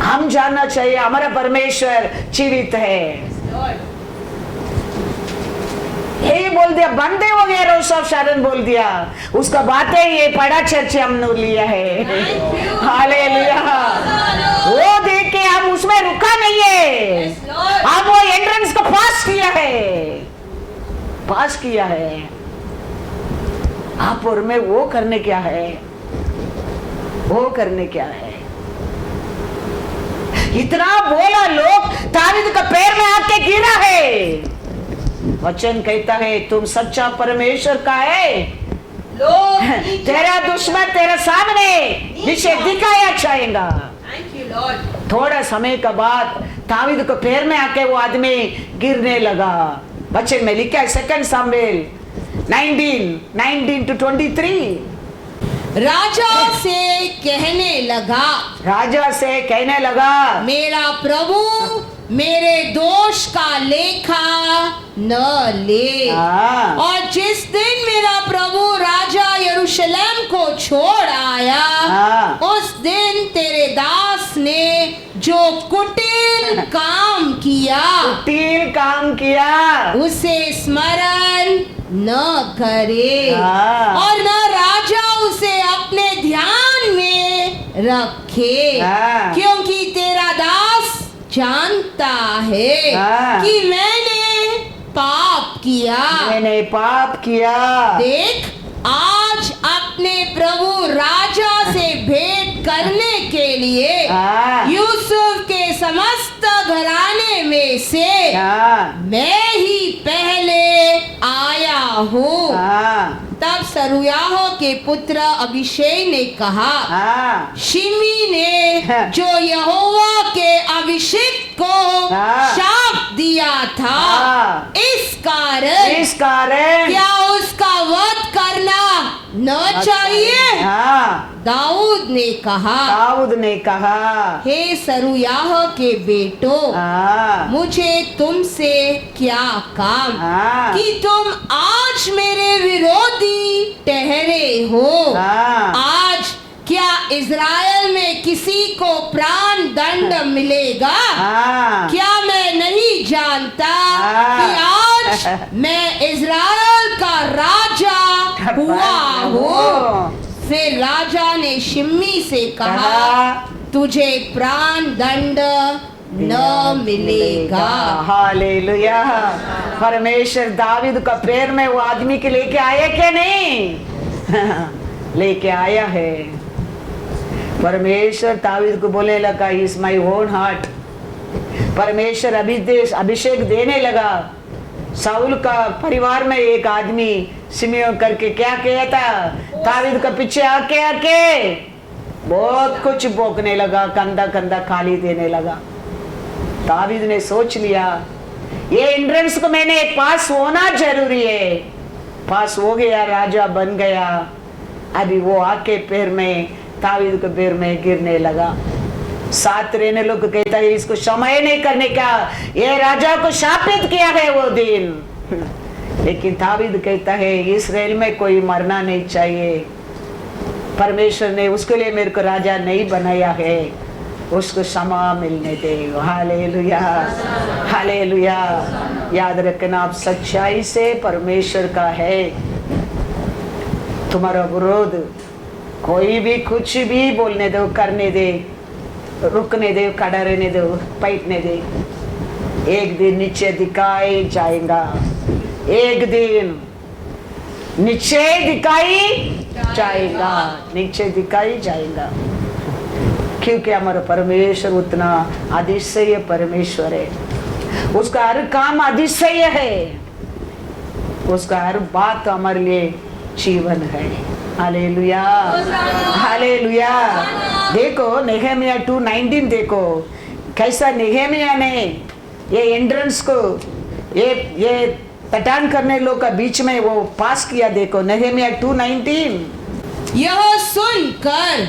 हम जानना चाहिए हमारा परमेश्वर जीवित है। यही बोल दिया, बंदे हो गया, रोज ऑफ शारन बोल दिया, उसका बात है ये बड़ा चर्च हमने लिया है। हालेलुया। वो देख के हम उसमें रुका नहीं है, हम वो एंट्रेंस को पास किया है, पास किया है। आप और में वो करने क्या है, वो करने क्या है। इतना बोला लोग, दावीद का पैर में आके गिरा है। वचन कहता है तुम सच्चा परमेश्वर का है, तेरा दुश्मन तेरे सामने नीचे दिखाया जाएगा। थोड़ा समय के बाद दावीद को पैर में आके वो आदमी गिरने लगा। वचन में लिखा है 2 सामुएल 19:23। राजा से कहने लगा, राजा से कहने लगा, मेरा प्रभु मेरे दोष का लेखा न ले। और जिस दिन मेरा प्रभु राजा यरूशलेम को छोड़ आया, उस दिन तेरे दास ने जो कुटिल काम किया, उसे स्मरण न करे और न राजा उसे अपने ध्यान में रखे, क्योंकि तेरा दास जानता है कि मैंने पाप किया। देख, आज अपने प्रभु राजा से भेंट करने के लिए यूसुफ के समस्त घराने में से मैं ही पहले आया हूँ। तब सरूयाह के पुत्र अभिषेक ने कहा, शिमी ने जो यहोवा के अभिषेक को शाप दिया था, इस कारण क्या उसका वध करना न चाहिए। हाँ, दाऊद ने कहा, दाऊद ने कहा, हे सरूयाह के बेटो, हाँ, मुझे तुमसे क्या काम हाँ, कि तुम आज मेरे विरोधी ठहरे हो। हाँ, आज क्या इज़राइल में किसी को प्राण दंड मिलेगा? हाँ, क्या मैं नहीं जानता हाँ। कि आज मैं इज़राइल का राजा हुआ हूँ। फिर राजा ने शिमी से कहा, तुझे प्राण दंड न मिलेगा। हालेलुया। परमेश्वर दावीद का प्रेयर में वो आदमी के लेके आया क्या नहीं? लेके आया है। परमेश्वर दावीद को बोलने लगा, इज माई ओन हार्ट। परमेश्वर अभिषेक देने लगा। साउल का परिवार में एक आदमी सिमियोन करके क्या किया था, दावीद का पीछे आके बहुत कुछ बोकने लगा, कंधा कंधा खाली देने लगा। दावीद ने सोच लिया, ये एंट्रेंस को मैंने पास होना जरूरी है। पास हो गया, राजा बन गया। अभी वो आके पैर में, दावीद के पैर में गिरने लगा। साथ रहने लोग कहता है, इसको समय नहीं करने का, ये राजा को शापित किया है वो दिन। लेकिन दावीद कहता है, इस्राएल में कोई मरना नहीं चाहिए। परमेश्वर ने उसके लिए मेरे को राजा नहीं बनाया है, उसको क्षमा मिलने दे। Hallelujah, hallelujah. याद रखना, आप सच्चाई से परमेश्वर का है। तुम्हारा विरोध कोई भी कुछ भी बोलने दो, करने दे, रुकने दे, खड़ा रहने दो, बैठने दे, एक दिन नीचे दिखाई जाएगा। एक दिन नीचे दिखाई जाएगा, नीचे दिखाई जाएगा। क्योंकि हमारा परमेश्वर उतना अधिशय परमेश्वर है। उसका हर काम अधिशय है, उसका हर बात हमारे लिए जीवन है। Hallelujah, hallelujah. देखो नेहेमिया 2:19 देखो कैसा नेहेमिया ने ये एंट्रेंस को, ये तटान करने लोग का बीच में वो पास किया। देखो नेहेमिया 2:19। यह सुनकर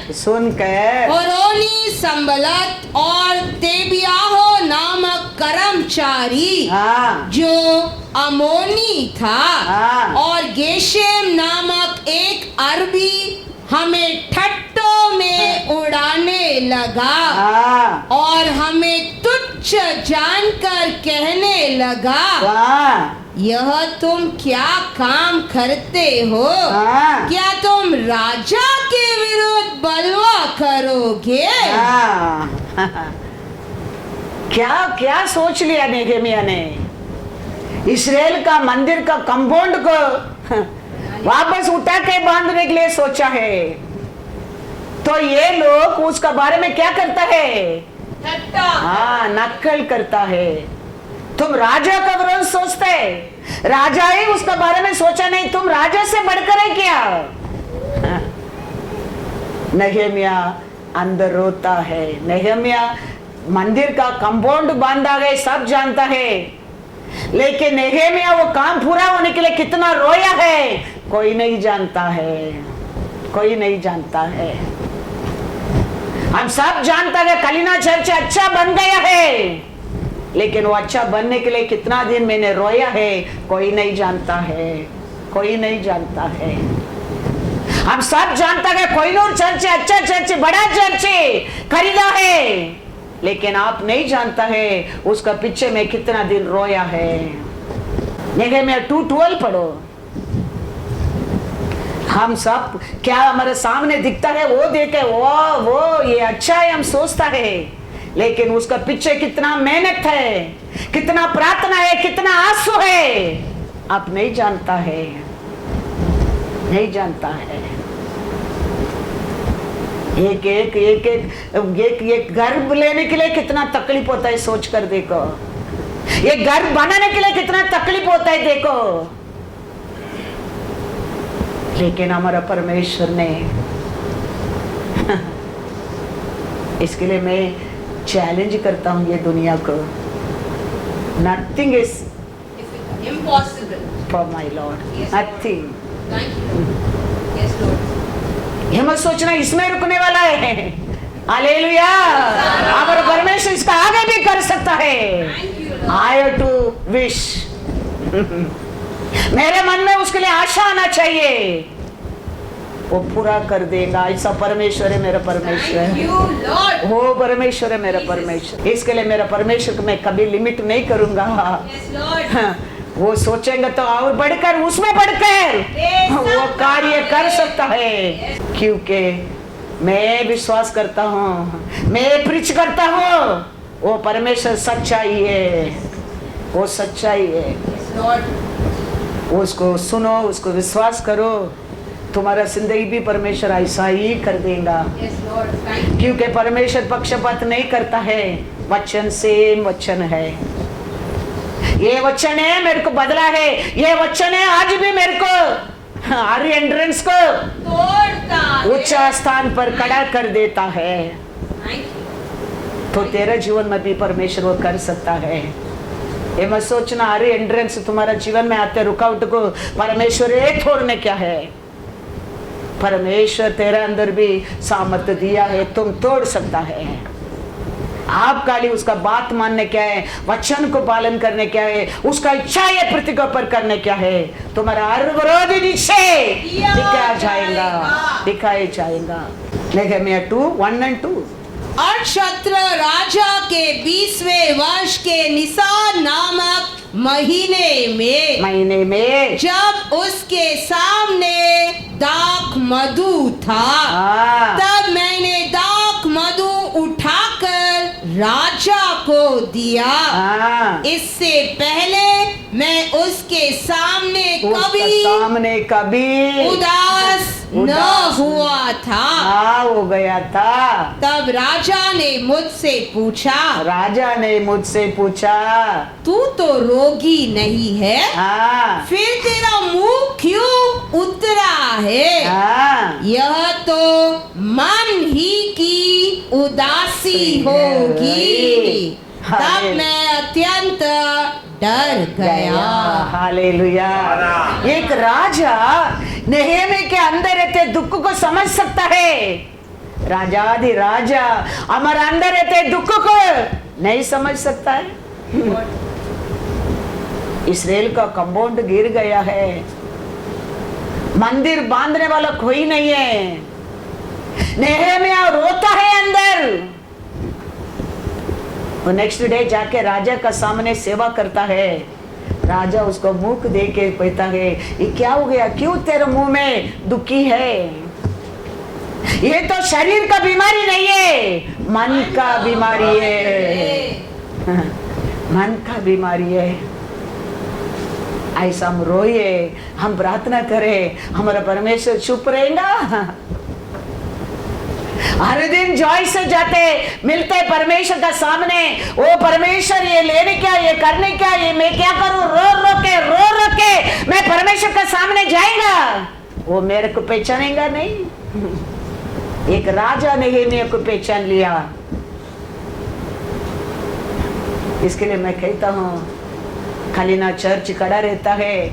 होरोनी संबलत और तेबियाहो नामक कर्मचारी, हाँ, जो अमोनी था, हाँ, और गेशेम नामक एक अरबी हमें ठट्टों में उड़ाने लगा, हाँ, और हमें तुच्छ जानकर कहने लगा, हाँ, यह तुम क्या काम करते हो? हाँ, क्या तुम राजा के विरुद्ध बलवा करोगे? हाँ। क्या क्या सोच लिया नेहेमिया ने? इस्राएल का मंदिर का कंपाउंड को वापस उठा के बांधने के लिए सोचा है। तो ये लोग उसका बारे में क्या करता है? हाँ, नकल करता है। तुम राजा का विरोध सोचते, राजा ही उसका बारे में सोचा नहीं, तुम राजा से बढ़कर है क्या? नेहेमिया अंदर रोता है। नेहेमिया मंदिर का कंपाउंड बांधा गया, सब जानता है, लेकिन नेहेमिया वो काम पूरा होने के लिए कितना रोया है कोई नहीं जानता है, कोई नहीं जानता है। हम सब जानता है कलिना चर्च अच्छा बन गया है, लेकिन वो अच्छा बनने के लिए कितना दिन मैंने रोया है कोई नहीं जानता है, कोई नहीं जानता है। हम सब जानता है कोहिनूर चर्च अच्छा चर्च, बड़ा चर्च खरीदा है, लेकिन आप नहीं जानता है उसका पीछे में कितना दिन रोया है। नेहेमिया 2:12 पढ़ो। हम सब क्या हमारे सामने दिखता है वो देखे, वो ये अच्छा है हम सोचता है, लेकिन उसका पीछे कितना मेहनत है, कितना प्रार्थना है, कितना आंसू है, आप नहीं जानता है, नहीं जानता है। एक घर लेने के लिए कितना तकलीफ होता है, सोच कर देखो। एक घर बनाने के लिए कितना तकलीफ होता है देखो। लेकिन हमारा परमेश्वर ने इसके लिए मैं चैलेंज करता हूं ये दुनिया को, nothing is impossible for my lord, nothing. ये मत सोचना इसमें रुकने वाला है। हालेलुया। हमारा परमेश्वर इसका आगे भी कर सकता है। आई हैव टू विश, मेरे मन में उसके लिए आशा आना चाहिए, वो पूरा कर देगा। ऐसा परमेश्वर है मेरा परमेश्वर, वो परमेश्वर है मेरा परमेश्वर। इसके लिए मेरा परमेश्वर को मैं कभी लिमिट नहीं करूंगा। वो सोचेंगे तो और बढ़कर, उसमें बढ़कर वो कार्य कर सकता है, क्योंकि मैं विश्वास करता हूँ, मैं प्रीच करता हूँ, वो परमेश्वर सच्चाई है, वो सच्चाई है। उसको सुनो, उसको विश्वास करो, तुम्हारा जिंदगी भी परमेश्वर ऐसा ही कर देगा। क्योंकि परमेश्वर पक्षपात नहीं करता है, वचन सेम वचन है। ये वचन है मेरे को बदला है, ये वचन है आज भी मेरे को हर एंट्रेंस को ऊंचा स्थान पर खड़ा कर देता है। तो तेरे जीवन में भी परमेश्वर वो कर सकता है। ये मत सोचना हर एंट्रेंस तुम्हारा जीवन में आते रुकावट को परमेश्वर ये तोड़ने क्या है। परमेश्वर तेरे अंदर भी सामर्थ्य दिया है, तुम तोड़ सकता है। आप खाली उसका बात मानने क्या है, वचन को पालन करने क्या है, उसका इच्छा है प्रतिज्ञा पर करने क्या है, तुम्हारा हर विरोधी नीचे दिखाया जाएगा, दिखाया जाएगा। नेहमिया 2:1-2। और शत्रु राजा के 20वें वर्ष के निसान नामक महीने में जब उसके सामने दाख मधु था, तब मैंने दाख मधु उठाकर राजा को दिया। इससे पहले मैं उसके सामने कभी उदास न हुआ था। हो गया था। तब राजा ने मुझसे पूछा, तू तो रोगी नहीं है, फिर तेरा मुंह क्यों उतरा है? यह तो मन ही की उदासी होगी। तब मैं अत्यंत डर गया। हालेलुया। एक राजा नेहेमी के अंदर रहते दुख को समझ सकता है। राजाधि राजा हमारे अंदर रहते दुख को नहीं समझ सकता है। इस्राएल का कंपाउंड गिर गया है, मंदिर बांधने वाला कोई नहीं है। नेहेमिया रोता है अंदर। वो नेक्स्ट डे जाके राजा का सामने सेवा करता है। राजा उसको मुख दे के कहता है, ये क्या हो गया, क्यों तेरे मुंह में दुखी है? ये तो शरीर का बीमारी नहीं है, मन का बीमारी है। मन का बीमारी है। ऐसा हम रोइए, हम प्रार्थना करें, हमारा परमेश्वर चुप रहेगा? हर दिन जॉय से जाते मिलते परमेश्वर का सामने, ओ परमेश्वर ये लेने क्या, ये करने क्या, ये मैं क्या करूं, रो के मैं परमेश्वर का सामने जाएगा, वो मेरे को पहचानेगा नहीं। एक राजा ने ही मेरे को पहचान लिया। इसके लिए मैं कहता हूँ, खाली ना चर्च खड़ा रहता है,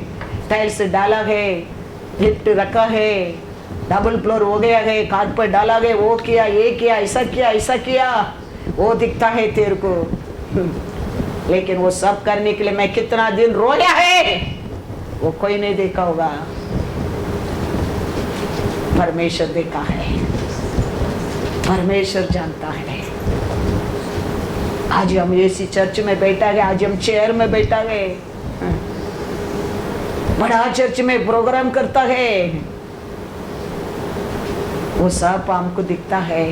टाइल्स डाला है, लिफ्ट रखा है, डबल फ्लोर हो गया है, काट पर डाला गया, वो किया, ये किया, ऐसा किया, वो दिखता है तेरे को। लेकिन वो सब करने के लिए मैं कितना दिन रोया है, वो कोई नहीं देखा होगा, परमेश्वर देखा है, परमेश्वर जानता है। आज हम ऐसी चर्च में बैठा है, आज हम चेयर में बैठा है, बड़ा चर्च में प्रोग्राम करता है, वो सब हमको दिखता है।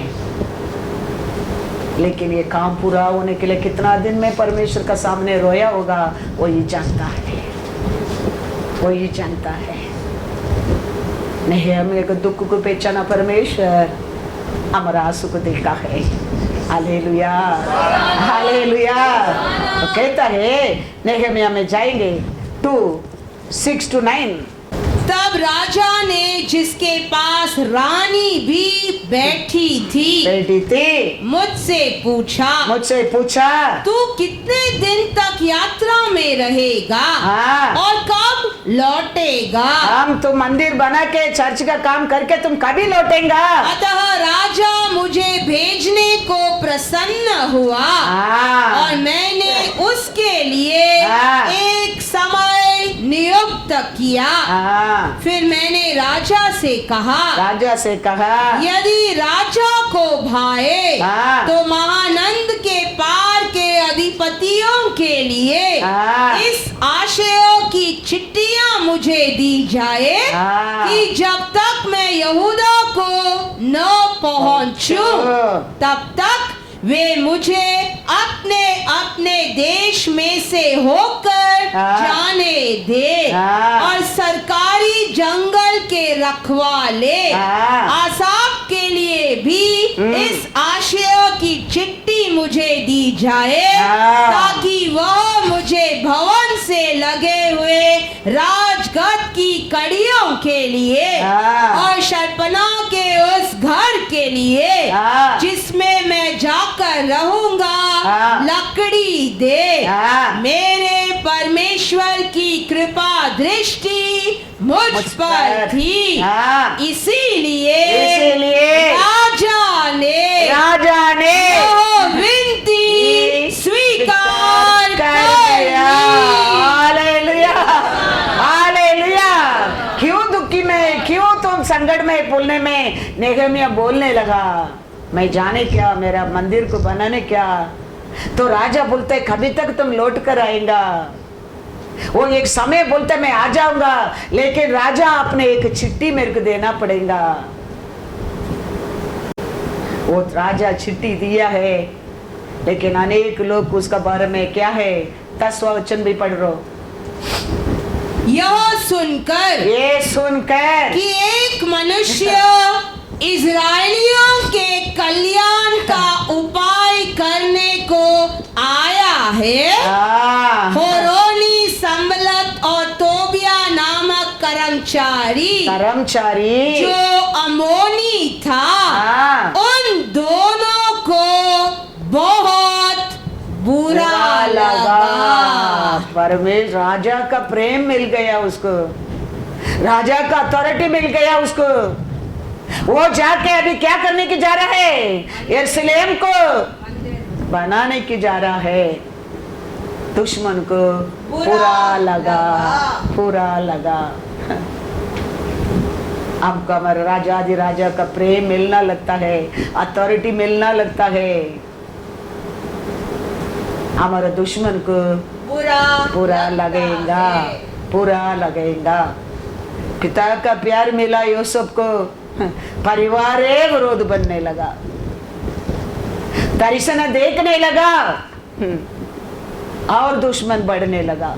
लेकिन ये काम पूरा होने के लिए कितना दिन में परमेश्वर का सामने रोया होगा, वो ये जानता है, वो ये जानता है। नहीं, हमें को दुख को पहचाना परमेश्वर, हमारा आंसू को देखा है। Hallelujah, hallelujah. तो कहता है नेहमिया में जाएंगे 2:6-9। तब राजा ने जिसके पास रानी भी बैठी थी मुझसे पूछा तू कितने दिन तक यात्रा में रहेगा और कब लौटेगा? हम तो मंदिर बना के चर्च का काम करके तुम कभी लौटेगा? अतः राजा मुझे भेजने को प्रसन्न हुआ और मैंने उसके लिए एक समय नियुक्त किया। फिर मैंने राजा से कहा यदि राजा को भाए तो महानंद के पार के अधिपतियों के लिए इस आशयों की चिट्ठियां मुझे दी जाए कि जब तक मैं यहूदा को न पहुंचूं तब तक वे मुझे अपने अपने देश में से होकर जाने दे और सरकारी जंगल के रखवाले आसाफ के लिए भी इस आशय की चिट्ठी मुझे दी जाए ताकि वह मुझे भवन से लगे हुए राजगद्द की कड़ियों के लिए और शर्पना के उस घर के लिए जिसमें मैं जाकर रहूंगा लकड़ी दे। मेरे परमेश्वर की कृपा दृष्टि मुझ पर थी, इसीलिए राजा ने विनती स्वीकार कर ली। Hallelujah, hallelujah. क्यों दुखी में, क्यों तुम संकट में बोलने में नेहमिया बोलने लगा मैं जाने क्या, मेरा मंदिर को बनाने क्या? तो राजा बोलते कभी तक तुम लौट कर आएगा? वो एक समय बोलते मैं आ जाऊंगा, लेकिन राजा अपने एक चिट्ठी मेरे को देना पड़ेगा। वो राजा चिट्ठी दिया है, लेकिन अनेक लोग उसका बारे में क्या है 10 वचन भी पढ़ रो। यह सुनकर कि एक मनुष्य इजराइलियों के कल्याण का उपाय करने को आया है, होरोनी संबलत और तोबिया नामक कर्मचारी जो अमोनी था, उन दोनों को बहुत बुरा लगा। परमेश्वर राजा का प्रेम मिल गया उसको, राजा का अथॉरिटी मिल गया उसको। वो जाके अभी क्या करने की जा रहा है? यरूशलेम को बनाने की जा रहा है। दुश्मन को बुरा लगा। हमको हमारे राजा का प्रेम मिलना लगता है, अथॉरिटी मिलना लगता है, हमारे दुश्मन को बुरा लगेगा। पिता का प्यार मिला यूसुफ को, परिवार विरोध बनने लगा, दर्शन देखने लगा और दुश्मन बढ़ने लगा।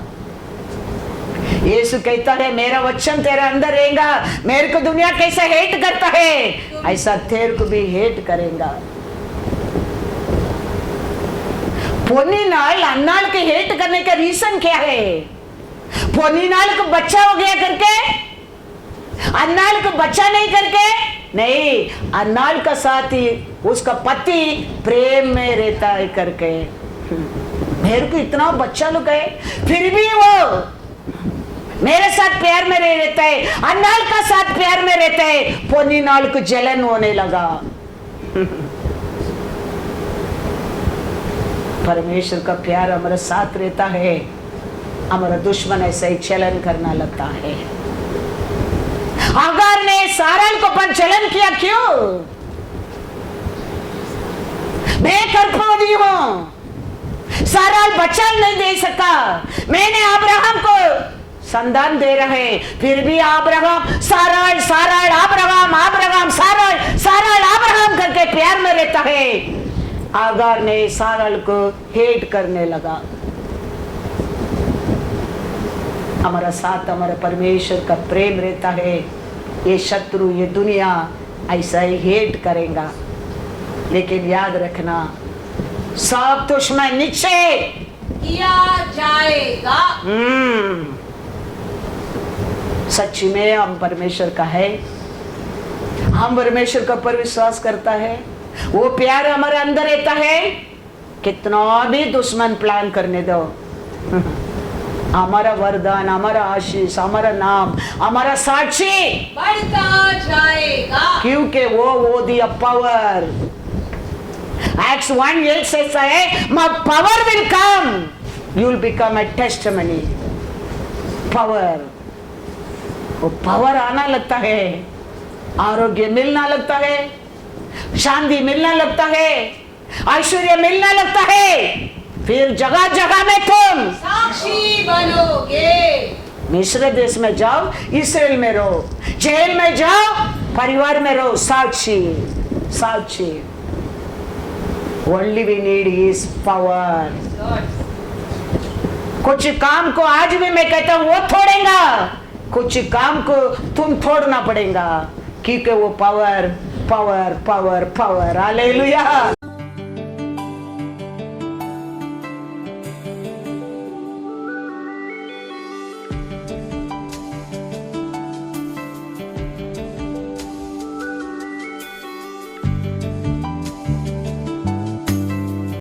यीशु कहता है मेरा वचन तेरे अंदर रहेगा, मेरे को दुनिया कैसे हेट करता है ऐसा तेरे को भी हेट करेगा। पोनी नाल अन्नाल के हेट करने का रीजन क्या है? पोनी नाल को बच्चा हो गया करके, अन्नाल को बच्चा नहीं करके नहीं, अन्नाल का साथी उसका पति प्रेम में रहता है करके। मेरे को इतना बच्चा लोग है फिर भी वो मेरे साथ प्यार में रहता है, अन्नाल का साथ प्यार में रहता है। पोनी नाल को जलन होने लगा। परमेश्वर का प्यार हमारे साथ रहता है, हमारा दुश्मन ऐसा ही चलन करना लगता है। अगर ने सारल को पर चलन किया क्यों? मैं गर्भवती हूं, सारल बच्चा नहीं दे सका, मैंने अब्राहम को संतान दे रहे, फिर भी Abraham Saral Abraham Saral Abraham करके प्यार में रहता है। आगार ने सारल को हेट करने लगा। हमारा साथ हमारे परमेश्वर का प्रेम रहता है, ये शत्रु ये दुनिया ऐसा ही हेट करेगा। लेकिन याद रखना सब दुश्मन निश्चय किया जाएगा। सच्ची में हम परमेश्वर का है, हम परमेश्वर का पर विश्वास करता है, वो प्यार हमारे अंदर रहता है, कितना भी दुश्मन प्लान करने दो, हमारा वरदान, हमारा आशीष, हमारा नाम, हमारा साक्षी बढ़ता जाएगा, क्योंकि वो दिया पावर। Acts 1:8 says है, my power will come, you will become a testimony. Power, वो पावर आना लगता है, आरोग्य मिलना लगता है, शांति मिलना लगता है, ऐश्वर्य मिलना लगता है, फिर जगह जगह में तुम साक्षी बनोगे। मिस्र देश में जाओ, इस्राएल में रहो, जेल में जाओ, परिवार में रहो, साक्षी साक्षी। Only we need is power. कुछ काम को आज भी मैं कहता हूँ वो छोड़ेगा, कुछ काम को तुम छोड़ना पड़ेगा, क्योंकि वो power power power power. Hallelujah.